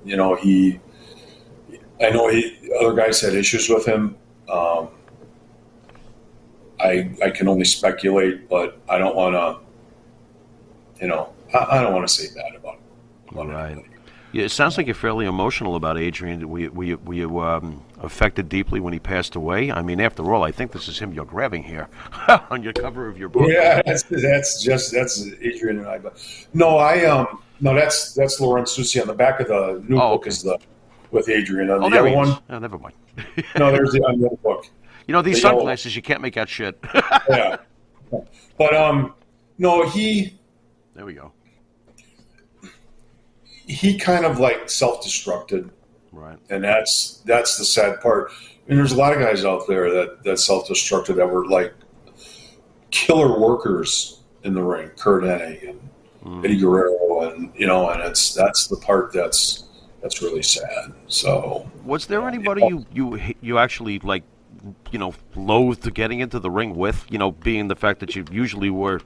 You know, other guys had issues with him. I can only speculate, but I don't want to, I don't want to say bad about him. Right. Yeah, it sounds like you're fairly emotional about Adrian. Were you affected deeply when he passed away? I mean, after all, I think this is him you're grabbing here on your cover of your book. Yeah, that's Adrian and I. But no, that's Laurent Soucy on the back of the new book. Okay. Is with Adrian. Oh, the there other he is. one? Oh, never mind. No, there's the other book. You know, these The yellow sunglasses, you can't make out shit. Yeah, but no, There we go. he kind of like self-destructed, Right. and that's the sad part. I mean, there's a lot of guys out there that self-destructed that were like killer workers in the ring. Kurt Hennig and Eddie Guerrero, and that's the part that's really sad. So, Was there anybody you actually like, loathed getting into the ring with? Being the fact that you usually were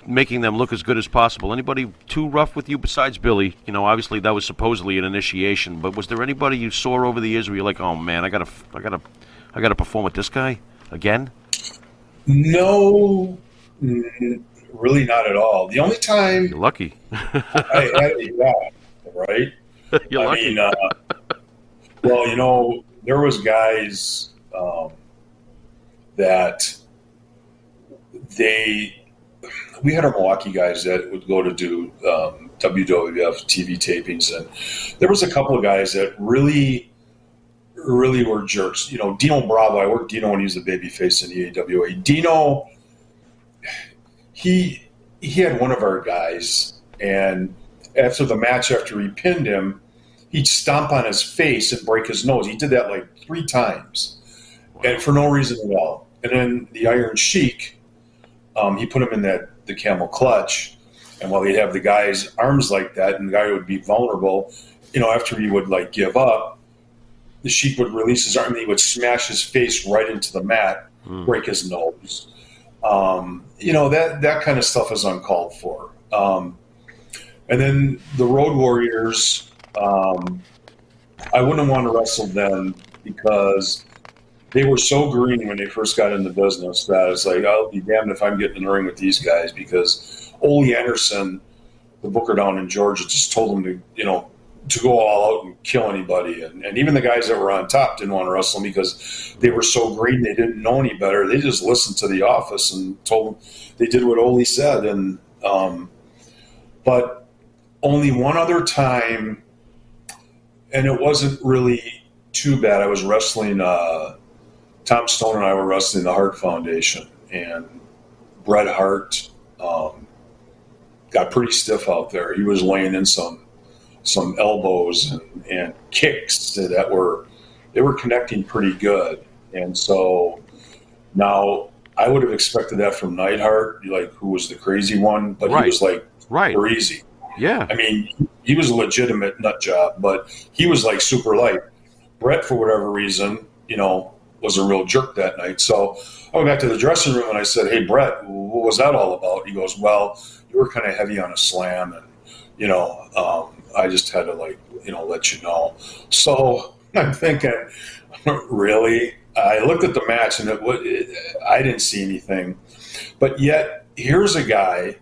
making them look as good as possible. Anybody too rough with you besides Billy? Obviously that was supposedly an initiation, but was there anybody you saw over the years where you're like, oh man, I gotta perform with this guy again? No, really not at all. The only time You're lucky. right? You're lucky. Well, there was guys that we had our Milwaukee guys that would go to do WWF TV tapings, and there was a couple of guys that really were jerks. Dino Bravo. I worked Dino when he was a babyface in the AWA. Dino, he had one of our guys, and after the match, after he pinned him, he'd stomp on his face and break his nose. He did that like 3 times, and for no reason at all. And then the Iron Sheik, he put him in the camel clutch, and while he'd have the guy's arms like that, and the guy would be vulnerable, after he would like give up, the Sheik would release his arm, and he would smash his face right into the mat, break his nose. That kind of stuff is uncalled for. And then the Road Warriors, I wouldn't want to wrestle them because they were so green when they first got into business that it's like, I'll be damned if I'm getting in the ring with these guys, because Ole Anderson, the booker down in Georgia, just told them to go all out and kill anybody. And even the guys that were on top didn't want to wrestle me because they were so green, they didn't know any better. They just listened to the office and told them they did what Ole said. And but only one other time, and it wasn't really too bad. I was wrestling, Tom Stone and I were wrestling the Hart Foundation, and Bret Hart got pretty stiff out there. He was laying in some elbows and kicks that were connecting pretty good. And so now I would have expected that from Neidhart, like, who was the crazy one, but Right. he was like crazy. Yeah. I mean, he was a legitimate nut job, but he was like super light. Bret, for whatever reason, was a real jerk that night. So I went back to the dressing room and I said, "Hey, Bret, what was that all about?" He goes, "Well, you were kind of heavy on a slam, and I just had to let you know." So I'm thinking, really? I looked at the match and I didn't see anything, but yet here's a guy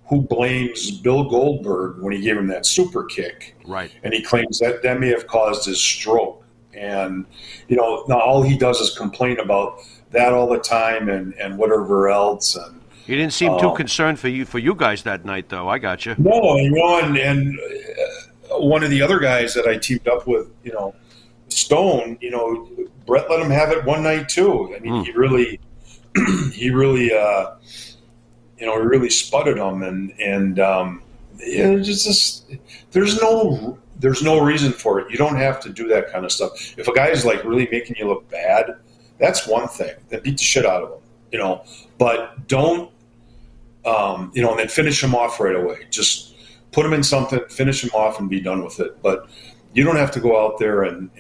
who blames Bill Goldberg when he gave him that super kick. Right. And he claims that may have caused his stroke. And, now all he does is complain about that all the time and whatever else. And He didn't seem too concerned for you guys that night, though. I got you. no, and one of the other guys that I teamed up with, Stone, Bret let him have it one night too. I mean, he really sputted him, and there's no reason for it. You don't have to do that kind of stuff. If a guy is like really making you look bad, that's one thing. Then beat the shit out of him, but don't, and then finish him off right away. Just put him in something, finish him off, and be done with it. But you don't have to go out there and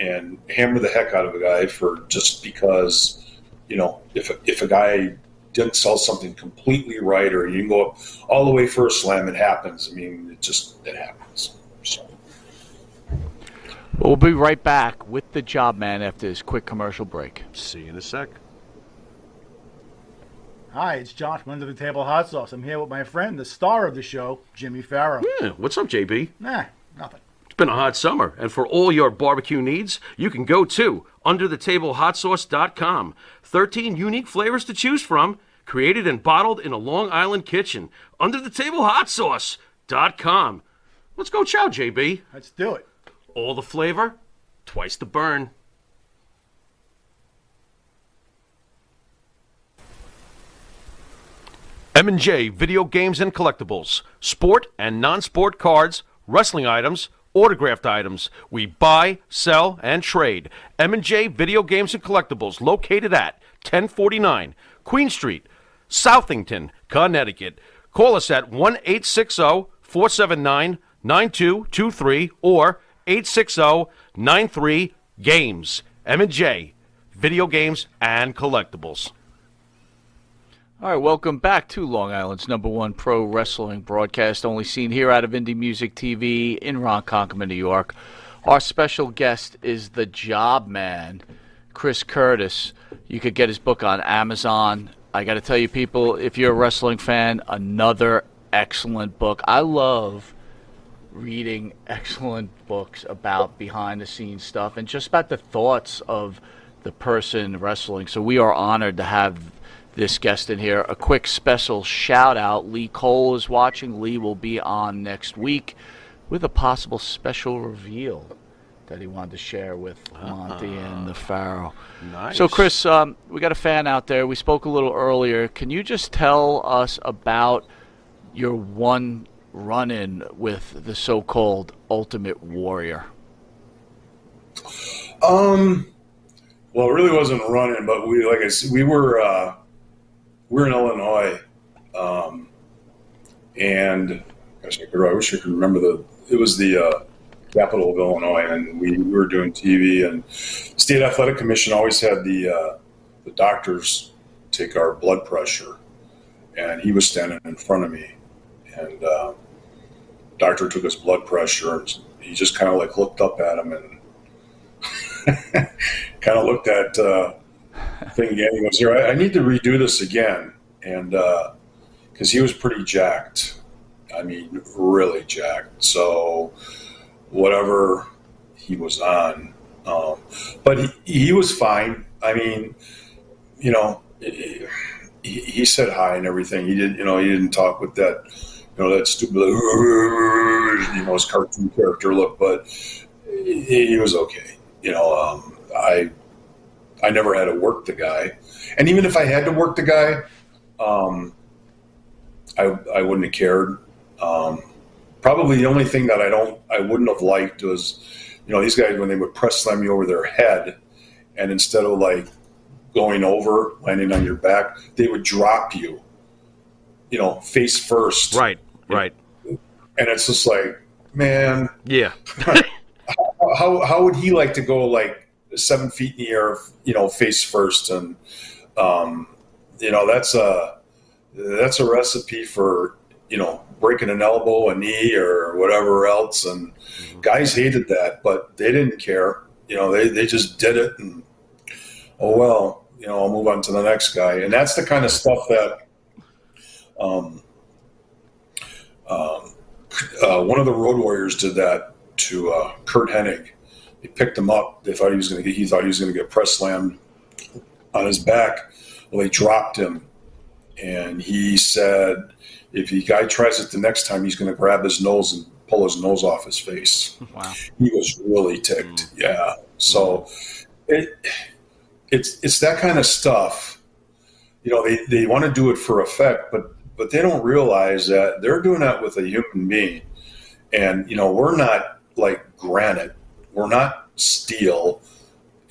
hammer the heck out of a guy just because, if a guy didn't sell something completely right, or you can go up all the way for a slam, it happens. I mean, it happens. So. We'll be right back with the Job Man after this quick commercial break. See you in a sec. Hi, it's John from Under the Table Hot Sauce. I'm here with my friend, the star of the show, Jimmy Farrow. Yeah, what's up, JB? Nah, nothing. It's been a hot summer, and for all your barbecue needs, you can go to underthetablehotsauce.com. 13 unique flavors to choose from, created and bottled in a Long Island kitchen. Underthetablehotsauce.com. Let's go chow, JB. Let's do it. All the flavor, twice the burn. M&J Video Games and Collectibles. Sport and non-sport cards, wrestling items, autographed items. We buy, sell, and trade. M&J Video Games and Collectibles, located at 1049 Queen Street, Southington, Connecticut. Call us at 1-860-479-9223 or 860-93-GAMES. M&J Video Games and Collectibles. All right, welcome back to Long Island's #1 pro wrestling broadcast, only seen here out of Indie Music TV in Ronkonkoma, New York. Our special guest is the Job Man, Chris Curtis. You could get his book on Amazon. I got to tell you, people, if you're a wrestling fan, another excellent book. I love reading excellent books about behind-the-scenes stuff and just about the thoughts of the person wrestling. So we are honored to have this guest in here. A quick special shout out. Lee Cole is watching. Lee will be on next week with a possible special reveal that he wanted to share with Monty and the Pharaoh. Nice. So Chris, we got a fan out there. We spoke a little earlier. Can you just tell us about your one run-in with the so-called Ultimate Warrior? Well, it really wasn't running, but we were in Illinois, and gosh, I wish I could remember it was the capital of Illinois, and we were doing TV, and the State Athletic Commission always had the doctors take our blood pressure, and he was standing in front of me, and doctor took his blood pressure, and he just kind of like looked up at him and kind of looked at thing again. He goes, "Here, I need to redo this again," and because he was pretty jacked. I mean, really jacked. So whatever he was on, but he was fine. I mean, he said hi and everything. He didn't talk with that, that stupid, his cartoon character look, but he was okay. I never had to work the guy, and even if I had to work the guy, I wouldn't have cared. Probably the only thing that I wouldn't have liked was, these guys, when they would press slam you over their head, and instead of like going over, landing on your back, they would drop you, face first. Right. And it's just like, man, Yeah. how would he like to go like 7 feet in the air, face first? And, that's a recipe for, breaking an elbow, a knee, or whatever else. And guys hated that, but they didn't care. They just did it, and oh well, I'll move on to the next guy. And that's the kind of stuff that one of the Road Warriors did that to Kurt Hennig. They picked him up. He thought he was going to get press slammed on his back. Well, they dropped him, and he said, if the guy tries it the next time, he's going to grab his nose and pull his nose off his face. Wow. He was really ticked. Yeah. So it's that kind of stuff. They want to do it for effect, but they don't realize that they're doing that with a human being. And, we're not like granite. We're not steel.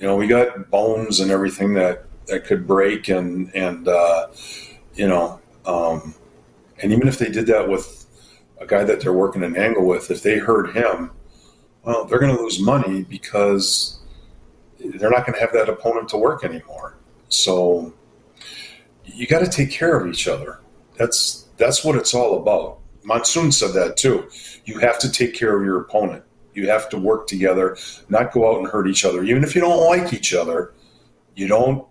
We got bones and everything that could break, and even if they did that with a guy that they're working an angle with, if they hurt him, well, they're going to lose money because they're not going to have that opponent to work anymore. So you got to take care of each other. That's what it's all about. Monsoon said that too. You have to take care of your opponent. You have to work together, not go out and hurt each other. Even if you don't like each other, you don't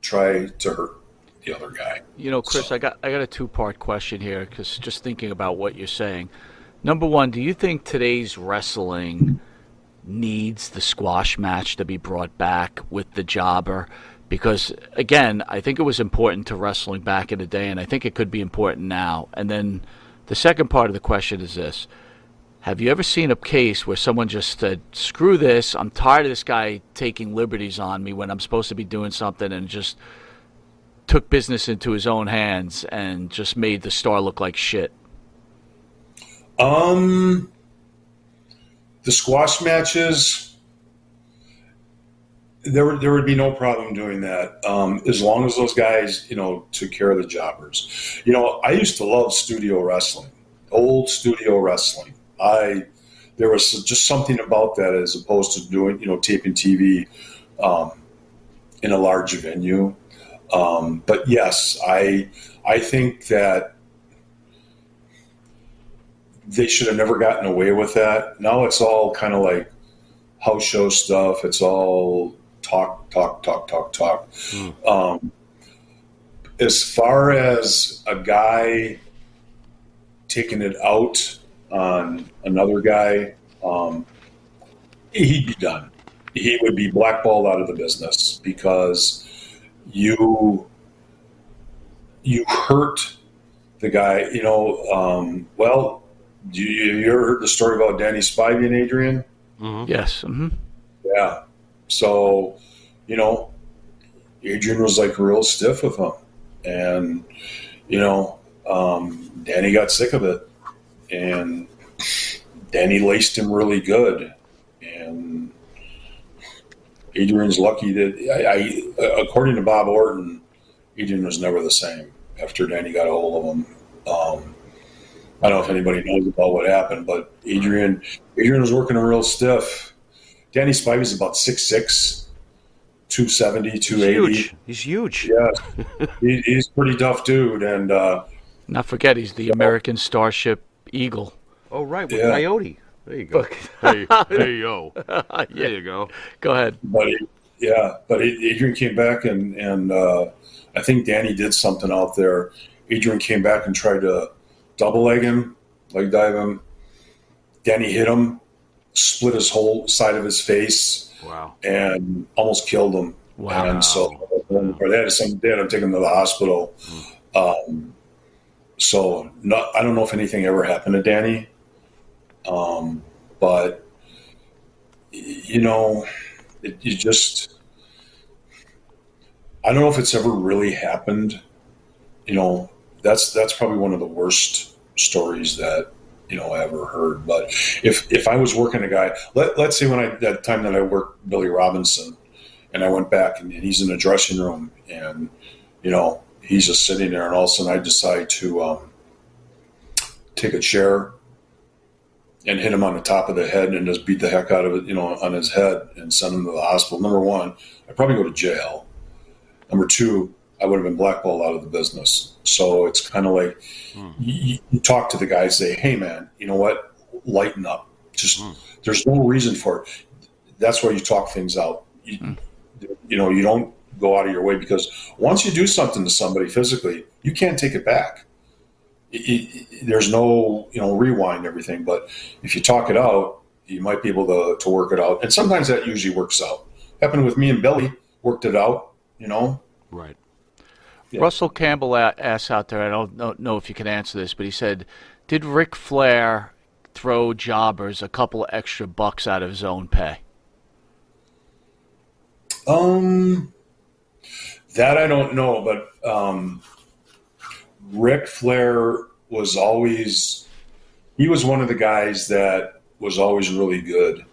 try to hurt the other guy. You know, Chris, I got a two-part question here, because just thinking about what you're saying. Number one, do you think today's wrestling needs the squash match to be brought back with the jobber? Because, again, I think it was important to wrestling back in the day, and I think it could be important now. And then the second part of the question is this. Have you ever seen a case where someone just said, screw this, I'm tired of this guy taking liberties on me when I'm supposed to be doing something, and just took business into his own hands and just made the star look like shit? The squash matches, there would be no problem doing that, as long as those guys, took care of the jobbers. I used to love studio wrestling, old studio wrestling. There was just something about that as opposed to doing, taping TV in a large venue. But yes, I think that they should have never gotten away with that. Now it's all kind of like house show stuff. It's all talk. As far as a guy taking it out on another guy, he'd be done. He would be blackballed out of the business because you hurt the guy. Well, you ever heard the story about Danny Spivey and Adrian? Mm-hmm. Yes. Mm-hmm. Yeah. So, Adrian was like real stiff with him, and Danny got sick of it, and Danny laced him really good, and Adrian's lucky that according to Bob Orton, Adrian was never the same after Danny got a hold of him. I don't know if anybody knows about what happened, but Adrian was working him real stiff. Danny Spivey's about 6'6", 270, 280. He's huge. Yeah, he's a pretty tough dude. And not forget, he's the American Starship Eagle. Oh, right, with Coyote. There you go. Hey, yo. Yeah. There you go. Go ahead. But Adrian came back, and I think Danny did something out there. Adrian came back and tried to double leg him, leg dive him. Danny hit him, split his whole side of his face. Wow. And almost killed him. Wow. And so they had to take him to the hospital. I don't know if anything ever happened to Danny. But I don't know if it's ever really happened. That's probably one of the worst stories that I ever heard. But if I was working a guy, let's say that time that I worked Billy Robinson, and I went back and he's in the dressing room, and he's just sitting there, and all of a sudden I decide to take a chair and hit him on the top of the head and just beat the heck out of it, on his head, and send him to the hospital. Number one, I'd probably go to jail. Number two, I would have been blackballed out of the business. So it's kind of like you talk to the guy, say, hey, man, you know what? Lighten up. There's no reason for it. That's why you talk things out. You don't go out of your way, because once you do something to somebody physically, you can't take it back. There's no, rewind everything. But if you talk it out, you might be able to work it out. And sometimes that usually works out. Happened with me and Billy, worked it out, Right. Yeah. Russell Campbell asks out there, I don't know if you can answer this, but he said, did Ric Flair throw jobbers a couple extra bucks out of his own pay? That I don't know, but Ric Flair was always one of the guys that was always really good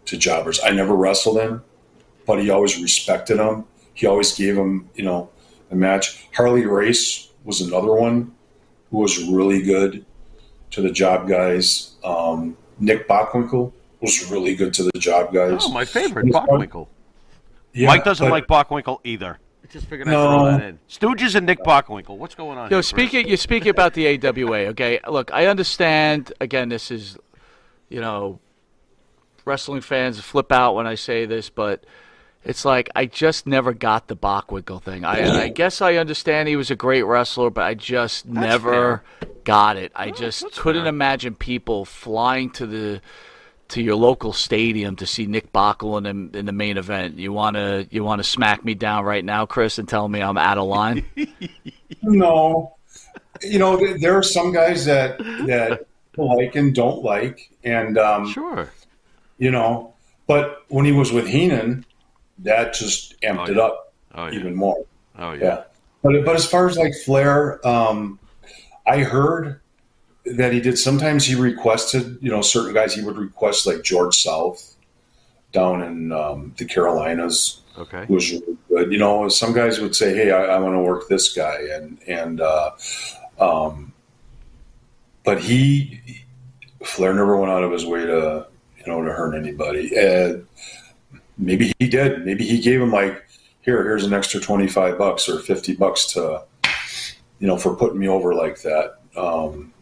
to jobbers. I never wrestled him, but he always respected them. He always gave them, a match. Harley Race was another one who was really good to the job guys. Nick Bockwinkel was really good to the job guys. Oh, my favorite, Bockwinkel. Yeah, Mike doesn't like Bockwinkel either. Just figured I'd throw that in. Stooges and Nick Bockwinkel. What's going on? Yo, here, you're speaking about the AWA, okay? Look, I understand. Again, this is, wrestling fans flip out when I say this, but it's like I just never got the Bockwinkel thing. I guess I understand he was a great wrestler, but I just never got it. I just couldn't imagine people flying to your local stadium to see Nick Bockwinkel in the main event. You wanna smack me down right now, Chris, and tell me I'm out of line? No, there are some guys that like and don't like, and sure, But when he was with Heenan, that just amped it up even more. Oh yeah. But as far as like Flair, I heard that he did. Sometimes he requested, certain guys. He would request like George South down in the Carolinas. Okay, who was really good. Some guys would say, "Hey, I want to work this guy," but Flair never went out of his way to to hurt anybody. Maybe he did. Maybe he gave him like, here's an extra $25 or $50 to, for putting me over like that.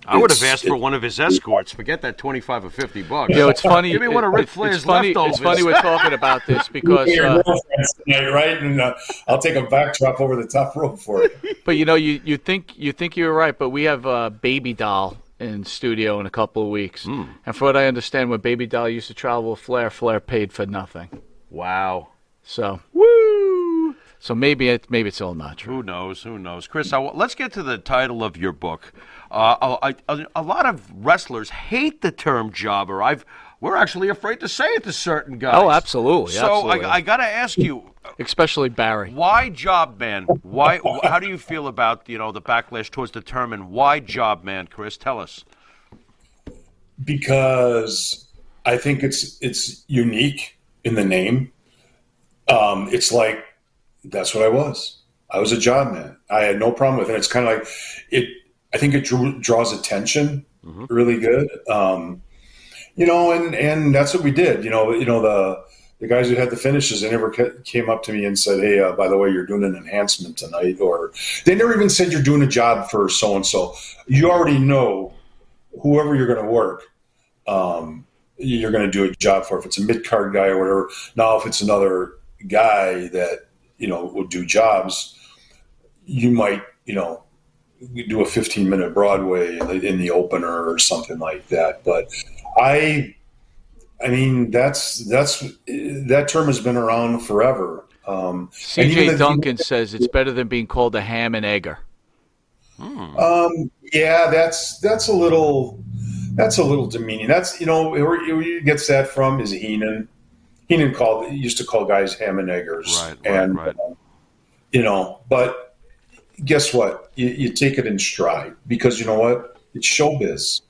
I would have asked for one of his escorts. Forget that $25 or $50. It's funny. Give me one of Ric Flair's It's leftovers. funny we're talking about this because tonight, right? And I'll take a backdrop over the top rope for you. But you think you're right, but we have a Baby Doll in studio in a couple of weeks, and for what I understand, when Baby Doll used to travel with Flair paid for nothing. Wow. So woo. So maybe it's all not true. Who knows? Chris, let's get to the title of your book. A lot of wrestlers hate the term jobber. We're actually afraid to say it to certain guys. Oh, absolutely. So absolutely. I got to ask you, especially Barry. Why job man? Why? How do you feel about the backlash towards the term, and why job man, Chris? Tell us. Because I think it's unique in the name. It's like that's what I was. I was a job man. I had no problem with it. It's kind of like it. I think it draws attention really good. And that's what we did. The guys who had the finishes, they never came up to me and said, "Hey, by the way, you're doing an enhancement tonight," or they never even said you're doing a job for so and so. You already know whoever you're going to work. You're going to do a job for. If it's a mid card guy or whatever. Now, if it's another guy that would do jobs, you might do a 15-minute Broadway in the opener or something like that. But I mean that term has been around forever. CJ Duncan says it's better than being called a ham and egger. Yeah, that's a little demeaning. That's where he gets that from is Heenan. Heenan used to call guys ham and eggers, right. But guess what? You take it in stride because you know what? It's showbiz.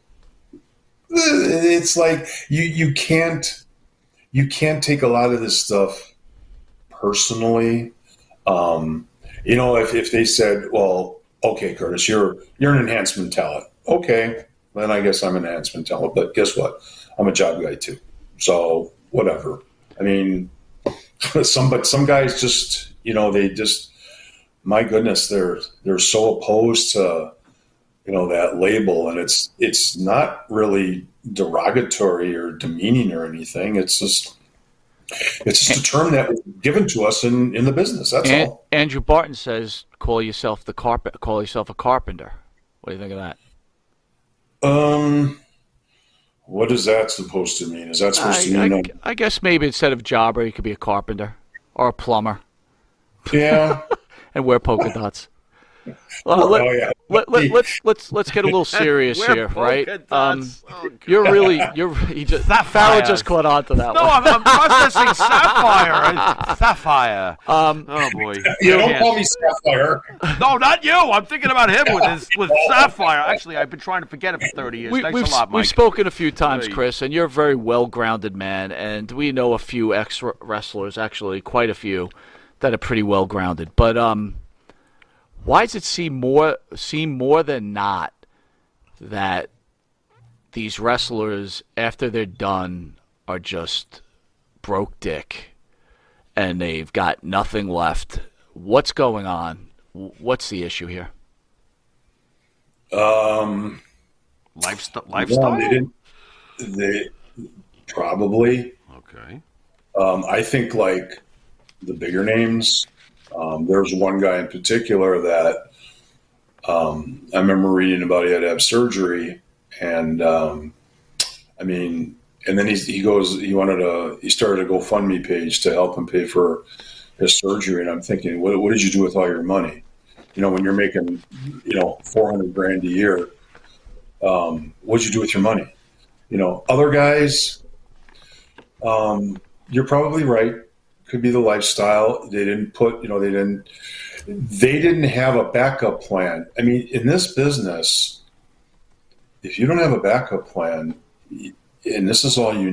It's like you can't take a lot of this stuff personally. If they said, well, okay, Curtis, you're an enhancement talent. Okay, then I guess I'm an enhancement talent. But guess what? I'm a job guy too. So whatever. I mean, some guys just my goodness, they're so opposed to that label, and it's not really derogatory or demeaning or anything. It's just a term that was given to us in the business. That's all. Andrew Barton says, "Call yourself a carpenter." What do you think of that? What is that supposed to mean? Is that supposed to mean? I guess maybe instead of jobber, you could be a carpenter or a plumber. Yeah. And wear polka dots. Let's get a little serious here, right? Farrell just caught on to that one. No, I'm processing Sapphire. Oh boy! Don't call me Sapphire. No, not you. I'm thinking about him with Sapphire. Actually, I've been trying to forget it for 30 years. Thanks a lot, Mike. We've spoken a few times, Chris, and you're a very well-grounded man, and we know a few ex-wrestlers, actually quite a few, that are pretty well-grounded. But why does it seem more than not that these wrestlers, after they're done, are just broke dick and they've got nothing left What's going on? What's the issue here? Lifestyle. Well, they probably. Okay. I think like the bigger names. There's one guy in particular that I remember reading about. He had to have surgery, and and then he started a GoFundMe page to help him pay for his surgery. And I'm thinking, what did you do with all your money? When you're making, $400,000 a year, what did you do with your money? Other guys, you're probably right. Could be the lifestyle. They didn't they didn't have a backup plan. I mean, in this business, if you don't have a backup plan, and this is all and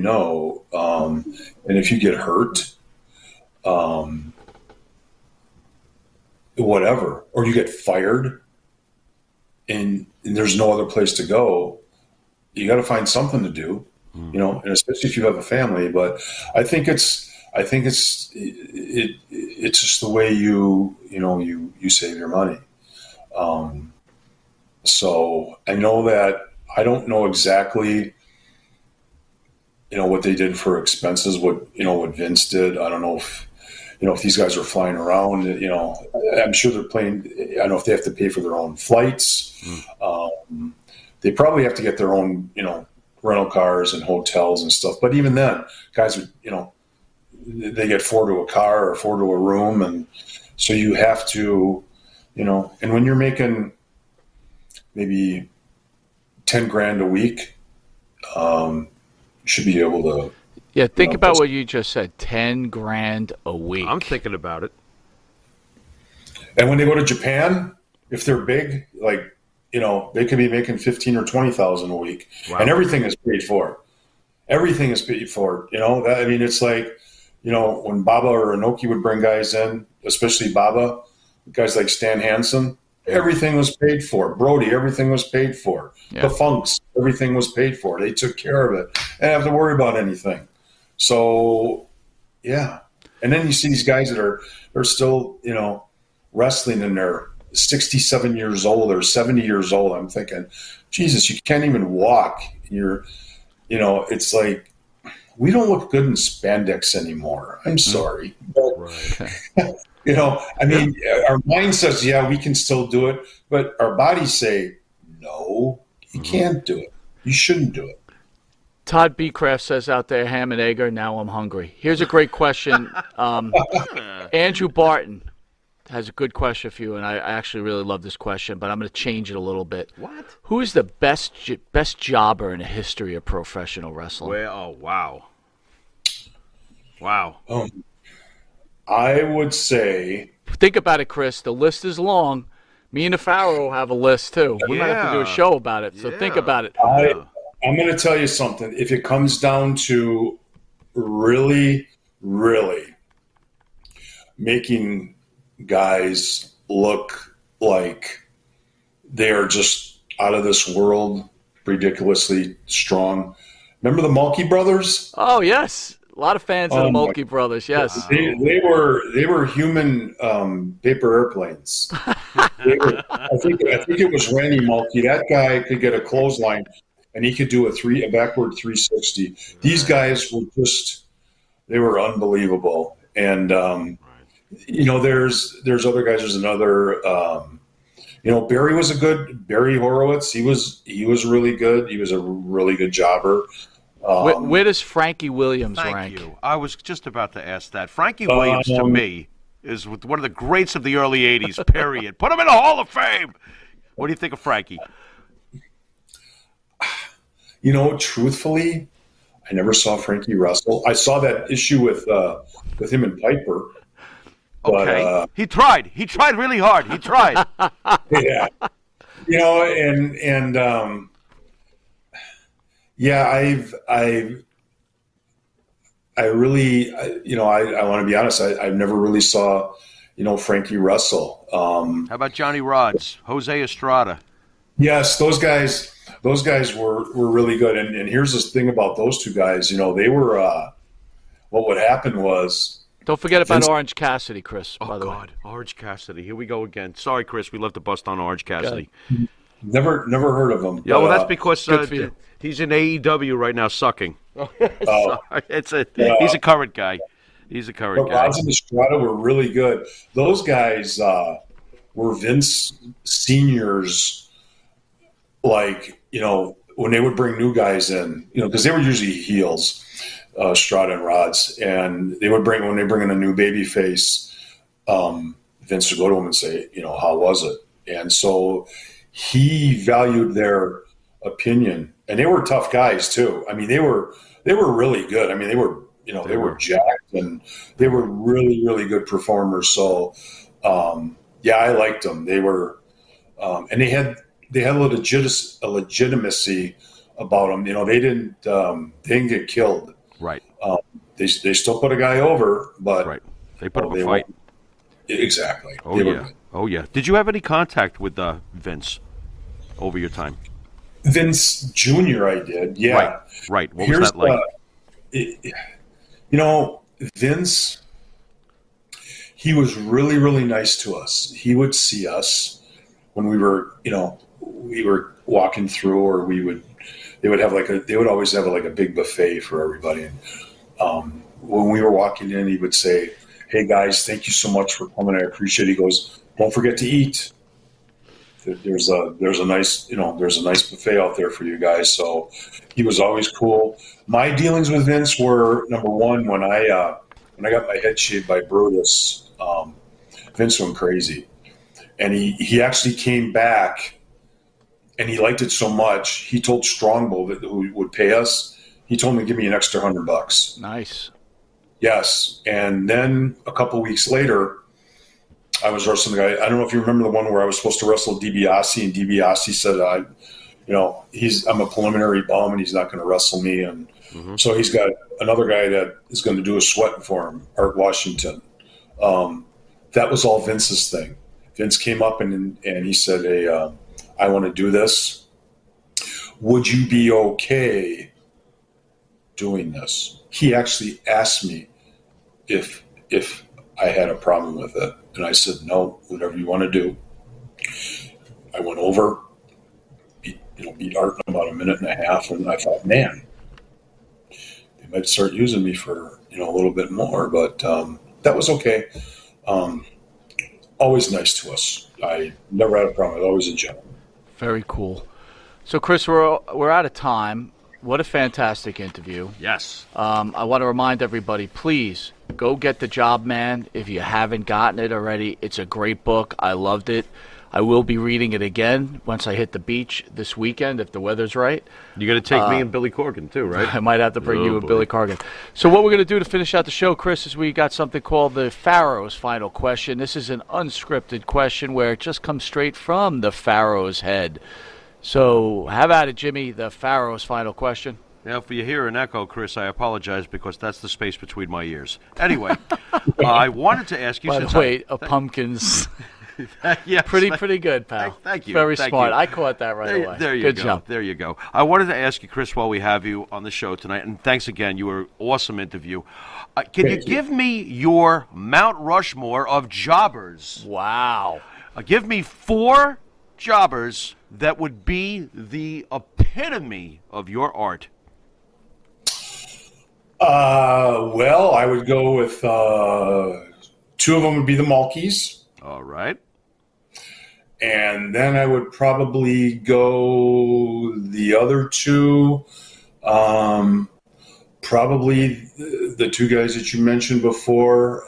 if you get hurt, whatever, or you get fired and there's no other place to go, you got to find something to do, and especially if you have a family. But I think it's just the way you save your money. So I know that I don't know exactly, what they did for expenses, what Vince did. I don't know if these guys are flying around, I'm sure they're playing. I don't know if they have to pay for their own flights. They probably have to get their own, rental cars and hotels and stuff. But even then, guys are, they get 4 to a car or 4 to a room. And so you have to, and when you're making maybe $10,000 a week, you should be able to. Yeah, think about what you just said. $10,000 a week. I'm thinking about it. And when they go to Japan, if they're big, like, they could be making $15,000 or $20,000 a week. Wow. And everything is paid for. Everything is paid for. It's like, when Baba or Inoki would bring guys in, especially Baba, guys like Stan Hansen, everything was paid for. Brody, everything was paid for. Yeah. The Funks, everything was paid for. They took care of it. They didn't have to worry about anything. So, yeah. And then you see these guys that are still, wrestling, and they're 67 years old or 70 years old. I'm thinking, Jesus, you can't even walk. It's like, we don't look good in spandex anymore. I'm sorry. But, our mind says, yeah, we can still do it. But our bodies say, no, you can't do it. You shouldn't do it. Todd Beecraft says out there, ham and egg, now I'm hungry. Here's a great question. Andrew Barton has a good question for you, and I actually really love this question, but I'm going to change it a little bit. What? Who is the best jobber in the history of professional wrestling? Well, wow. Wow. I would say... Think about it, Chris. The list is long. Me and the Pharaoh have a list, too. We might have to do a show about it, so think about it. I'm going to tell you something. If it comes down to really, really making guys look like they are just out of this world, ridiculously strong. Remember the Mulkey brothers? Oh, yes. A lot of fans of the Mulkey brothers, yes. They were human paper airplanes. I think it was Randy Mulkey. That guy could get a clothesline, and he could do a backward 360. These guys were they were unbelievable. And there's other guys. There's another. Barry was Barry Horowitz. He was really good. He was a really good jobber. Where does Frankie Williams rank? Thank you. I was just about to ask that. Frankie Williams, to me, is one of the greats of the early 80s, period. Put him in the Hall of Fame. What do you think of Frankie? Truthfully, I never saw Frankie wrestle. I saw that issue with him and Piper. Okay. But, he tried. He tried really hard. He tried. Yeah. I really, I want to be honest. I've never really saw, Frankie wrestle. How about Johnny Rods, Jose Estrada? Yes, those guys were really good. And here's this thing about those two guys. They were. What would happen was Don't forget about Vince- Orange Cassidy, Chris, Oh, by the way. God. Orange Cassidy. Here we go again. Sorry, Chris. We left the bust on Orange Cassidy. Never heard of him. Yeah, well, that's because good for you. he's in AEW right now sucking. Oh. Sorry. He's a current guy. He's a current But guy. Rods and Estrada were really good. Those guys were Vince Senior's, like, when they would bring new guys in, because they were usually heels, Estrada and Rods, and when they bring in a new baby face, Vince would go to him and say, how was it? And so he valued their opinion, and they were tough guys too. I mean, they were really good. I mean, they were jacked, and they were really, really good performers. So, I liked them. They were, and they had a legitimacy about them. They didn't get killed. Right. They still put a guy over, but Right. They put up a fight. Exactly. Oh, They were yeah. good. Oh, yeah. Did you have any contact with Vince over your time? Vince Jr. I did. Yeah. Right. What was that like? Vince, he was really, really nice to us. He would see us when we were walking through, or they would always have like a big buffet for everybody. And when we were walking in, he would say, "Hey guys, thank you so much for coming. I appreciate it." He goes, "Don't forget to eat. There's a nice buffet out there for you guys." So he was always cool. My dealings with Vince were, number one, when I got my head shaved by Brutus, Vince went crazy, and he actually came back, and he liked it so much. He told Strongbow who would pay us. He told me to give me an extra $100. Nice. Yes, and then a couple weeks later, I was wrestling the guy. I don't know if you remember the one where I was supposed to wrestle DiBiase, and DiBiase said, I'm a preliminary bum, and he's not going to wrestle me. And so he's got another guy that is going to do a sweat for him, Art Washington. That was all Vince's thing. Vince came up and he said, "Hey, I want to do this. Would you be okay doing this?" He actually asked me if I had a problem with it. And I said, "No, whatever you want to do." I went over, beat Art in about a minute and a half, and I thought, man, they might start using me for a little bit more, but that was okay. Always nice to us. I never had a problem. I was always a gentleman. Very cool. So, Chris, we're out of time. What a fantastic interview. Yes. I want to remind everybody, please go get The Job Man if you haven't gotten it already. It's a great book. I loved it. I will be reading it again once I hit the beach this weekend if the weather's right. You're going to take me and Billy Corgan, too, right? I might have to bring you and boy. Billy Corgan. So what we're going to do to finish out the show, Chris, is we got something called the Pharaoh's Final Question. This is an unscripted question where it just comes straight from the Pharaoh's head. So have at it, Jimmy, the Pharaoh's Final Question. Now, if you hear an echo, Chris, I apologize because that's the space between my ears. Anyway, I wanted to ask you... By the way, a pumpkin's... Yes, pretty good, pal. Thank you. Very Thank smart. you. I caught that right away. There you good go. job. There you go. I wanted to ask you, Chris, while we have you on the show tonight, and thanks again. You were an awesome interview. Can you give me your Mount Rushmore of jobbers? Wow. Give me 4 jobbers that would be the epitome of your art. Well, I would go with 2 of them would be the Malkies. All right. And then I would probably go the other 2, probably the 2 guys that you mentioned before.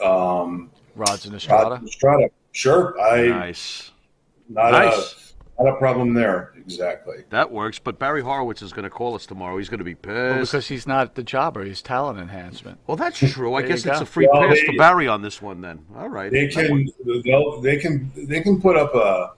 Rods and Estrada. Rods and Estrada. Sure. Nice. Not a problem there. Exactly. That works, but Barry Horowitz is going to call us tomorrow. He's going to be pissed. Well, because he's not the jobber. He's talent enhancement. Well, that's true. I There guess you it's go. a free Well, pass for Barry on this one then. All right. They can put up a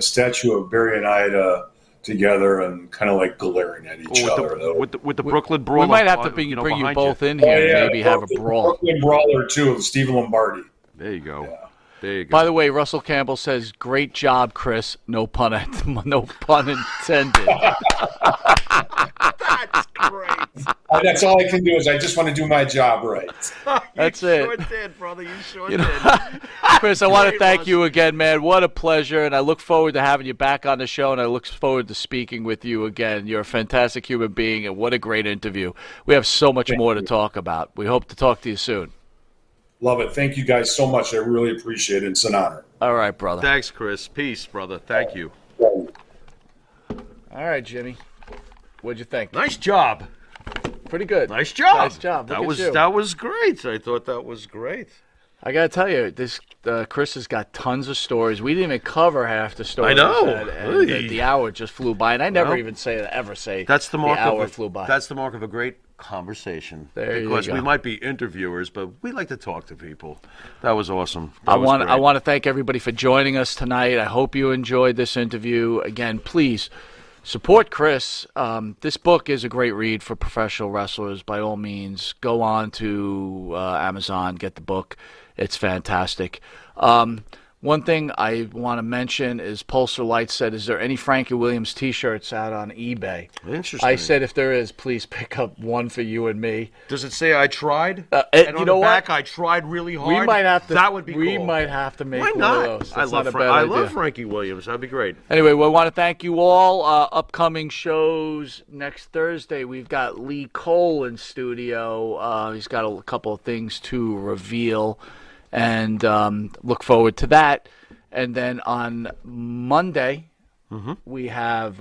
statue of Barry and Ida together and kind of like glaring at each other. With the Brooklyn Brawler. We might have to bring you behind both in here and maybe have a brawl. Brooklyn Brawler too of Steve Lombardi. There you go. Yeah. There you go. By the way, Russell Campbell says, "Great job, Chris." No pun intended. That's great. That's all I can do is I just want to do my job right. That's you it. Sure did, brother. You sure You did. know, Chris, I want to Great, thank Russ. you again, man. What a pleasure, and I look forward to having you back on the show, and I look forward to speaking with you again. You're a fantastic human being, and what a great interview. We have so much more to talk about. We hope to talk to you soon. Love it. Thank you guys so much. I really appreciate it. It's an honor. All right, brother. Thanks, Chris. Peace, brother. Thank you. All right, Jimmy. What'd you think? Nice job. Pretty good. Nice job. Nice job. Look at you. That was great. I thought that was great. I gotta tell you, this Chris has got tons of stories. We didn't even cover half the stories. I know. And the hour just flew by, and I never Well, even ever say That's the mark the hour of flew by. That's the mark of a great conversation. There you because go. we might be interviewers, but we like to talk to people. That was awesome. I want to thank everybody for joining us tonight. I hope you enjoyed this interview. Again, please support Chris. This book is a great read for professional wrestlers. By all means, go on to Amazon, get the book. It's fantastic. One thing I want to mention is Pulsar Light said, is there any Frankie Williams T-shirts out on eBay? Interesting. I said, if there is, please pick up one for you and me. Does it say I tried? You And on know the back, what? I tried really hard. We might have to. That would be cool. We might have to make Why one not? of those. I That's love not a bad idea. love Frankie Williams. That'd be great. Anyway, we want to thank you all. Upcoming shows next Thursday. We've got Lee Cole in studio. He's got a couple of things to reveal, and look forward to that. And then on Monday, we have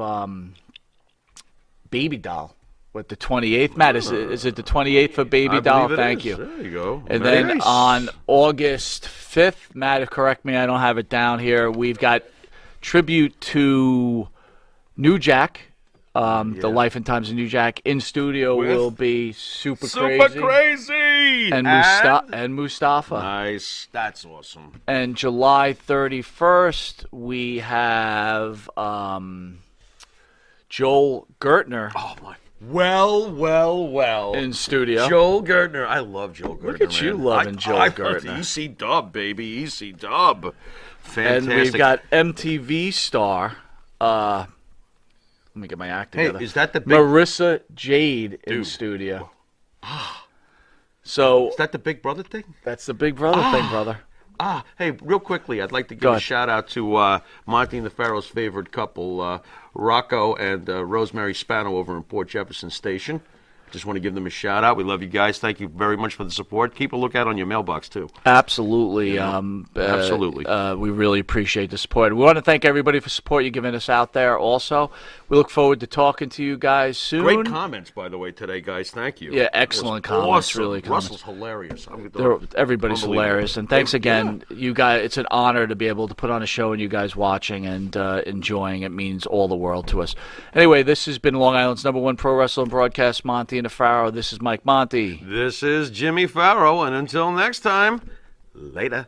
Baby Doll with the 28th. Matt, is it the 28th for Baby I Doll? believe it Thank is. you. There you go. And Very then nice. on August 5th, Matt, correct me, I don't have it down here, we've got tribute to New Jack. The Life and Times of New Jack in studio will be Super Crazy and Mustafa. Nice. That's awesome. And July 31st, we have Joel Gertner Oh, my. Well. in studio. Joel Gertner. I love Joel Gertner. Look at you man. loving Joel I Gertner. EC Dub, baby. EC Dub. Fantastic. And we've got MTV star. Let me get my act together. Hey, is that the big... Marissa Jade in Dude. studio. So Is that the Big Brother thing? that's the Big Brother thing, brother. Hey, real quickly, I'd like to Go give a ahead. shout out to Monty and the Pharaoh's favorite couple, Rocco and Rosemary Spano over in Port Jefferson Station. Just want to give them a shout out. We love you guys. Thank you very much for the support. Keep a lookout on your mailbox, too. Absolutely. Absolutely. We really appreciate the support. We want to thank everybody for support you're giving us out there also. We look forward to talking to you guys soon. Great comments, by the way, today, guys. Thank you. Yeah, excellent That was comments, awesome. really comments. Russell's hilarious. Everybody's Unbelievable. hilarious. And thanks again, you guys. It's an honor to be able to put on a show and you guys watching and enjoying. It means all the world to us. Anyway, this has been Long Island's #1 pro wrestling broadcast, Monty and the Pharaoh. This is Mike Monty. This is Jimmy Farrow, and until next time, later.